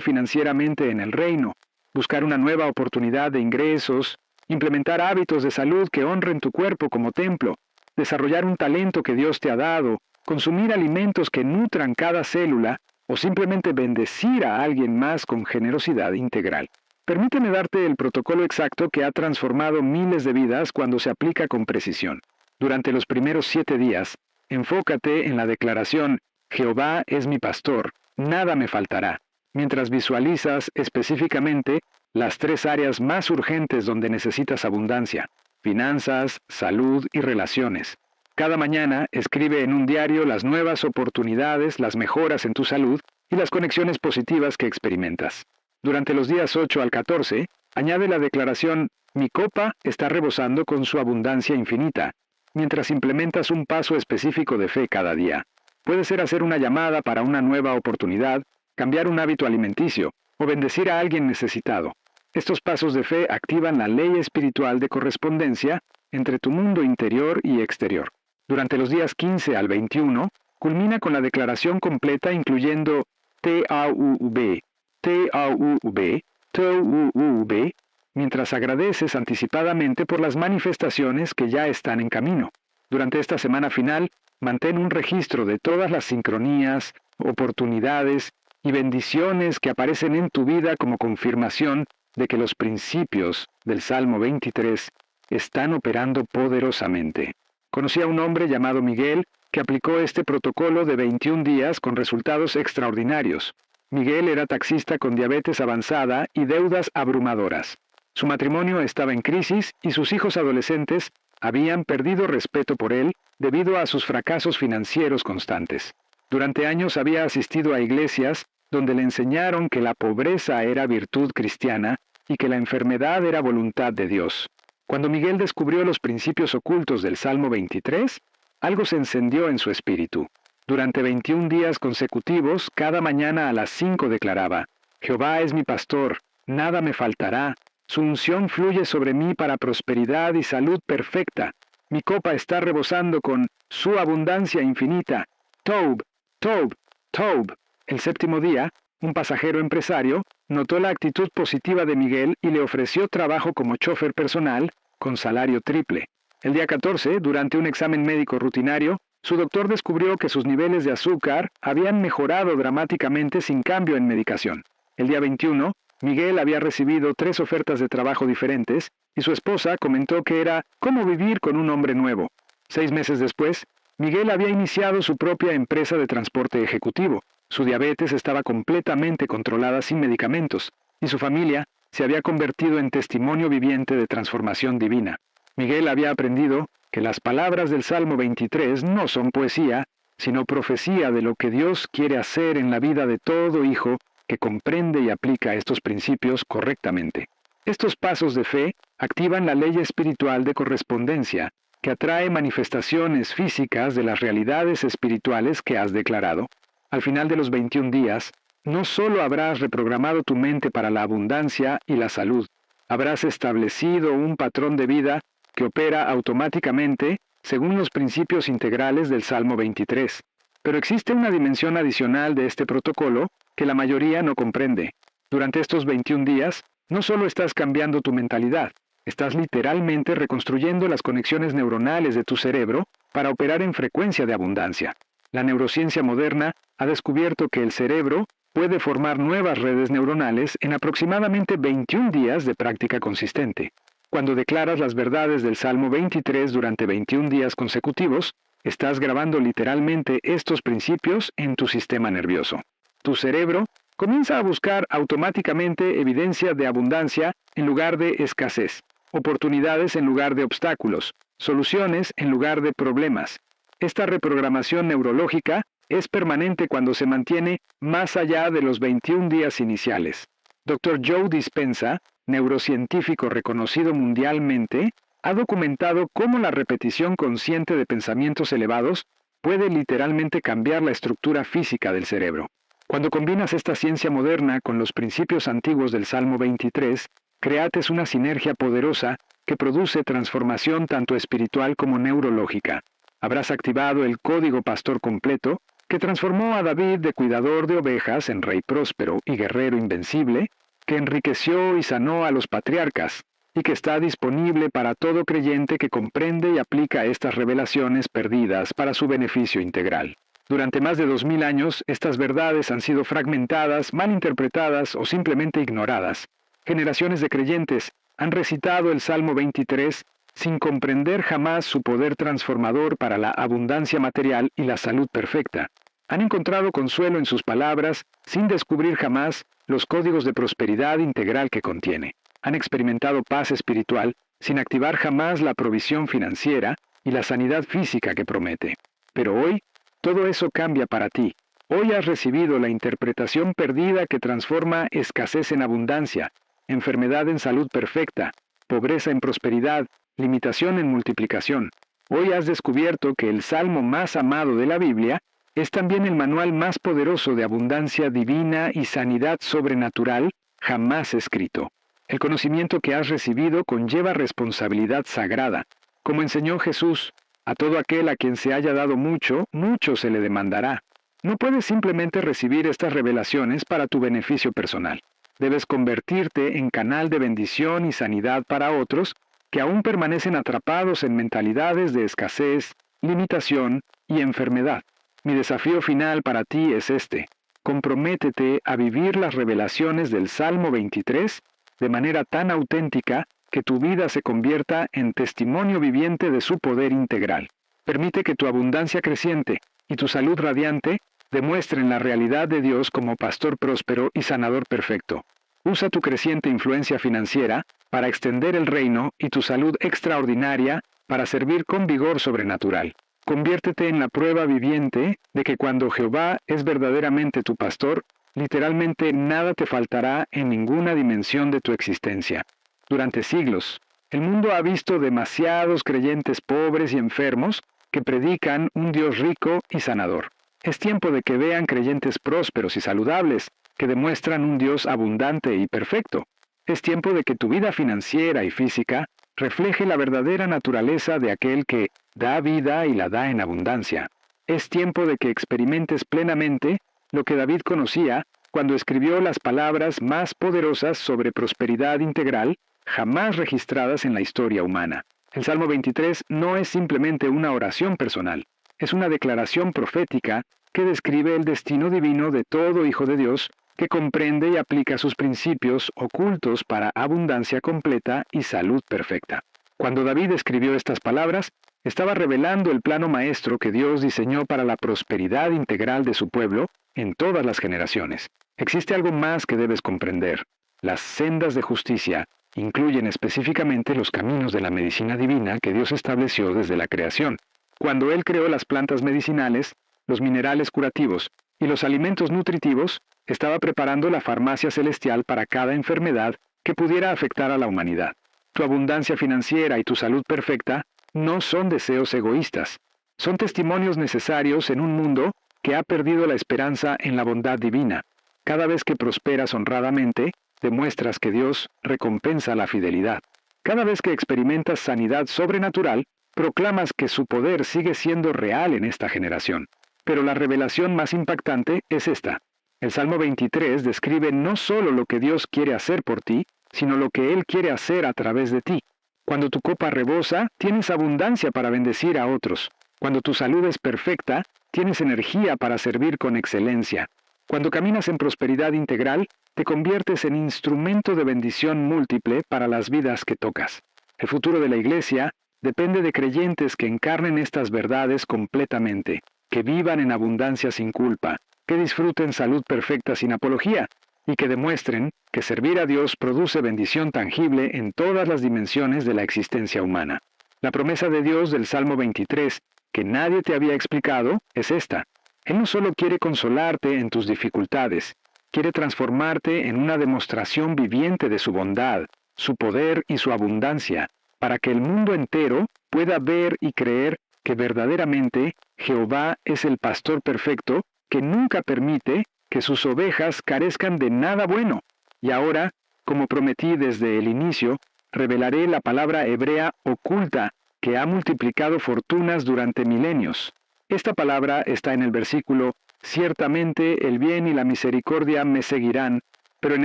financieramente en el reino, buscar una nueva oportunidad de ingresos, implementar hábitos de salud que honren tu cuerpo como templo, desarrollar un talento que Dios te ha dado, consumir alimentos que nutran cada célula o simplemente bendecir a alguien más con generosidad integral. Permíteme darte el protocolo exacto que ha transformado miles de vidas cuando se aplica con precisión. Durante los primeros 7 días, enfócate en la declaración «Jehová es mi pastor, nada me faltará», mientras visualizas específicamente las 3 áreas más urgentes donde necesitas abundancia: finanzas, salud y relaciones. Cada mañana escribe en un diario las nuevas oportunidades, las mejoras en tu salud y las conexiones positivas que experimentas. Durante los días 8 al 14, añade la declaración «Mi copa está rebosando con su abundancia infinita», mientras implementas un paso específico de fe cada día. Puede ser hacer una llamada para una nueva oportunidad, cambiar un hábito alimenticio o bendecir a alguien necesitado. Estos pasos de fe activan la ley espiritual de correspondencia entre tu mundo interior y exterior. Durante los días 15 al 21, culmina con la declaración completa incluyendo TAUV, TAUV, TAUV, mientras agradeces anticipadamente por las manifestaciones que ya están en camino. Durante esta semana final, mantén un registro de todas las sincronías, oportunidades y bendiciones que aparecen en tu vida como confirmación de que los principios del Salmo 23 están operando poderosamente. Conocí a un hombre llamado Miguel que aplicó este protocolo de 21 días con resultados extraordinarios. Miguel era taxista con diabetes avanzada y deudas abrumadoras. Su matrimonio estaba en crisis y sus hijos adolescentes habían perdido respeto por él debido a sus fracasos financieros constantes. Durante años había asistido a iglesias donde le enseñaron que la pobreza era virtud cristiana y que la enfermedad era voluntad de Dios. Cuando Miguel descubrió los principios ocultos del Salmo 23, algo se encendió en su espíritu. Durante 21 días consecutivos, cada mañana a las 5 declaraba: «Jehová es mi pastor, nada me faltará. Su unción fluye sobre mí para prosperidad y salud perfecta. Mi copa está rebosando con su abundancia infinita. Tob, Tob, Tob». El 7º día, un pasajero empresario notó la actitud positiva de Miguel y le ofreció trabajo como chofer personal con salario triple. El día 14, durante un examen médico rutinario, su doctor descubrió que sus niveles de azúcar habían mejorado dramáticamente sin cambio en medicación. El día 21, Miguel había recibido 3 ofertas de trabajo diferentes y su esposa comentó que era como vivir con un hombre nuevo. 6 meses después, Miguel había iniciado su propia empresa de transporte ejecutivo. Su diabetes estaba completamente controlada sin medicamentos, y su familia se había convertido en testimonio viviente de transformación divina. Miguel había aprendido que las palabras del Salmo 23 no son poesía, sino profecía de lo que Dios quiere hacer en la vida de todo hijo que comprende y aplica estos principios correctamente. Estos pasos de fe activan la ley espiritual de correspondencia, que atrae manifestaciones físicas de las realidades espirituales que has declarado. Al final de los 21 días, no solo habrás reprogramado tu mente para la abundancia y la salud, habrás establecido un patrón de vida que opera automáticamente según los principios integrales del Salmo 23. Pero existe una dimensión adicional de este protocolo que la mayoría no comprende. Durante estos 21 días, no solo estás cambiando tu mentalidad, estás literalmente reconstruyendo las conexiones neuronales de tu cerebro para operar en frecuencia de abundancia. La neurociencia moderna ha descubierto que el cerebro puede formar nuevas redes neuronales en aproximadamente 21 días de práctica consistente. Cuando declaras las verdades del Salmo 23 durante 21 días consecutivos, estás grabando literalmente estos principios en tu sistema nervioso. Tu cerebro comienza a buscar automáticamente evidencia de abundancia en lugar de escasez, oportunidades en lugar de obstáculos, soluciones en lugar de problemas. Esta reprogramación neurológica es permanente cuando se mantiene más allá de los 21 días iniciales. Dr. Joe Dispenza, neurocientífico reconocido mundialmente, ha documentado cómo la repetición consciente de pensamientos elevados puede literalmente cambiar la estructura física del cerebro. Cuando combinas esta ciencia moderna con los principios antiguos del Salmo 23, creates una sinergia poderosa que produce transformación tanto espiritual como neurológica. Habrás activado el código pastor completo, que transformó a David de cuidador de ovejas en rey próspero y guerrero invencible, que enriqueció y sanó a los patriarcas, y que está disponible para todo creyente que comprende y aplica estas revelaciones perdidas para su beneficio integral. Durante más de 2000 años, estas verdades han sido fragmentadas, mal interpretadas o simplemente ignoradas. Generaciones de creyentes han recitado el Salmo 23 sin comprender jamás su poder transformador para la abundancia material y la salud perfecta. Han encontrado consuelo en sus palabras sin descubrir jamás los códigos de prosperidad integral que contiene. Han experimentado paz espiritual sin activar jamás la provisión financiera y la sanidad física que promete. Pero hoy, todo eso cambia para ti. Hoy has recibido la interpretación perdida que transforma escasez en abundancia, enfermedad en salud perfecta, pobreza en prosperidad, limitación en multiplicación. Hoy has descubierto que el salmo más amado de la Biblia es también el manual más poderoso de abundancia divina y sanidad sobrenatural jamás escrito. El conocimiento que has recibido conlleva responsabilidad sagrada. Como enseñó Jesús, a todo aquel a quien se haya dado mucho, mucho se le demandará. No puedes simplemente recibir estas revelaciones para tu beneficio personal. Debes convertirte en canal de bendición y sanidad para otros que aún permanecen atrapados en mentalidades de escasez, limitación y enfermedad. Mi desafío final para ti es este. Comprométete a vivir las revelaciones del Salmo 23 de manera tan auténtica que tu vida se convierta en testimonio viviente de su poder integral. Permite que tu abundancia creciente y tu salud radiante demuestren la realidad de Dios como pastor próspero y sanador perfecto. Usa tu creciente influencia financiera para extender el reino y tu salud extraordinaria para servir con vigor sobrenatural. Conviértete en la prueba viviente de que cuando Jehová es verdaderamente tu pastor, literalmente nada te faltará en ninguna dimensión de tu existencia. Durante siglos, el mundo ha visto demasiados creyentes pobres y enfermos que predican un Dios rico y sanador. Es tiempo de que vean creyentes prósperos y saludables, que demuestran un Dios abundante y perfecto. Es tiempo de que tu vida financiera y física refleje la verdadera naturaleza de aquel que da vida y la da en abundancia. Es tiempo de que experimentes plenamente lo que David conocía cuando escribió las palabras más poderosas sobre prosperidad integral jamás registradas en la historia humana. El Salmo 23 no es simplemente una oración personal, es una declaración profética que describe el destino divino de todo hijo de Dios que comprende y aplica sus principios ocultos para abundancia completa y salud perfecta. Cuando David escribió estas palabras, estaba revelando el plano maestro que Dios diseñó para la prosperidad integral de su pueblo en todas las generaciones. Existe algo más que debes comprender. Las sendas de justicia incluyen específicamente los caminos de la medicina divina que Dios estableció desde la creación. Cuando Él creó las plantas medicinales, los minerales curativos y los alimentos nutritivos, estaba preparando la farmacia celestial para cada enfermedad que pudiera afectar a la humanidad. Tu abundancia financiera y tu salud perfecta no son deseos egoístas. Son testimonios necesarios en un mundo que ha perdido la esperanza en la bondad divina. Cada vez que prosperas honradamente, demuestras que Dios recompensa la fidelidad. Cada vez que experimentas sanidad sobrenatural, proclamas que su poder sigue siendo real en esta generación. Pero la revelación más impactante es esta. El Salmo 23 describe no solo lo que Dios quiere hacer por ti, sino lo que Él quiere hacer a través de ti. Cuando tu copa rebosa, tienes abundancia para bendecir a otros. Cuando tu salud es perfecta, tienes energía para servir con excelencia. Cuando caminas en prosperidad integral, te conviertes en instrumento de bendición múltiple para las vidas que tocas. El futuro de la Iglesia depende de creyentes que encarnen estas verdades completamente, que vivan en abundancia sin culpa, que disfruten salud perfecta sin apología, y que demuestren que servir a Dios produce bendición tangible en todas las dimensiones de la existencia humana. La promesa de Dios del Salmo 23, que nadie te había explicado, es esta. Él no solo quiere consolarte en tus dificultades, quiere transformarte en una demostración viviente de su bondad, su poder y su abundancia, para que el mundo entero pueda ver y creer que verdaderamente Jehová es el pastor perfecto que nunca permite que sus ovejas carezcan de nada bueno. Y ahora, como prometí desde el inicio, revelaré la palabra hebrea oculta que ha multiplicado fortunas durante milenios. Esta palabra está en el versículo, ciertamente el bien y la misericordia me seguirán, pero en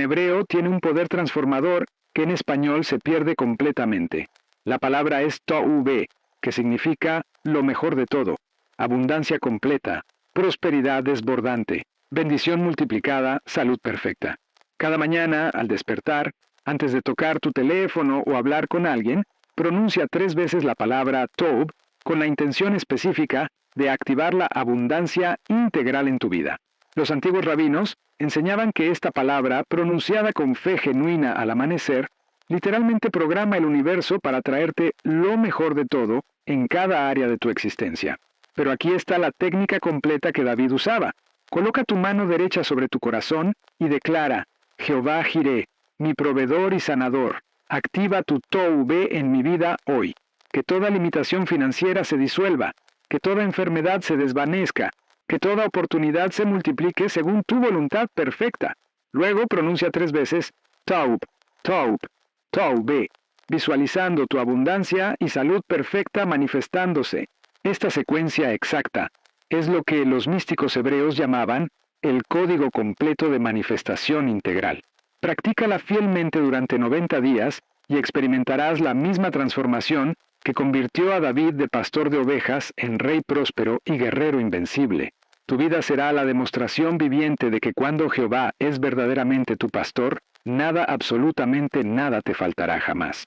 hebreo tiene un poder transformador que en español se pierde completamente. La palabra es to'uve, que significa lo mejor de todo, abundancia completa, prosperidad desbordante, bendición multiplicada, salud perfecta. Cada mañana, al despertar, antes de tocar tu teléfono o hablar con alguien, pronuncia 3 veces la palabra Tob con la intención específica de activar la abundancia integral en tu vida. Los antiguos rabinos enseñaban que esta palabra, pronunciada con fe genuina al amanecer, literalmente programa el universo para traerte lo mejor de todo en cada área de tu existencia. Pero aquí está la técnica completa que David usaba. Coloca tu mano derecha sobre tu corazón y declara, Jehová Jireh, mi proveedor y sanador, activa tu to'uve en mi vida hoy. Que toda limitación financiera se disuelva, que toda enfermedad se desvanezca, que toda oportunidad se multiplique según tu voluntad perfecta. Luego pronuncia 3 veces, Toub, Toub, to'uve, visualizando tu abundancia y salud perfecta manifestándose. Esta secuencia exacta es lo que los místicos hebreos llamaban el código completo de manifestación integral. Practícala fielmente durante 90 días y experimentarás la misma transformación que convirtió a David de pastor de ovejas en rey próspero y guerrero invencible. Tu vida será la demostración viviente de que cuando Jehová es verdaderamente tu pastor, nada, absolutamente nada te faltará jamás.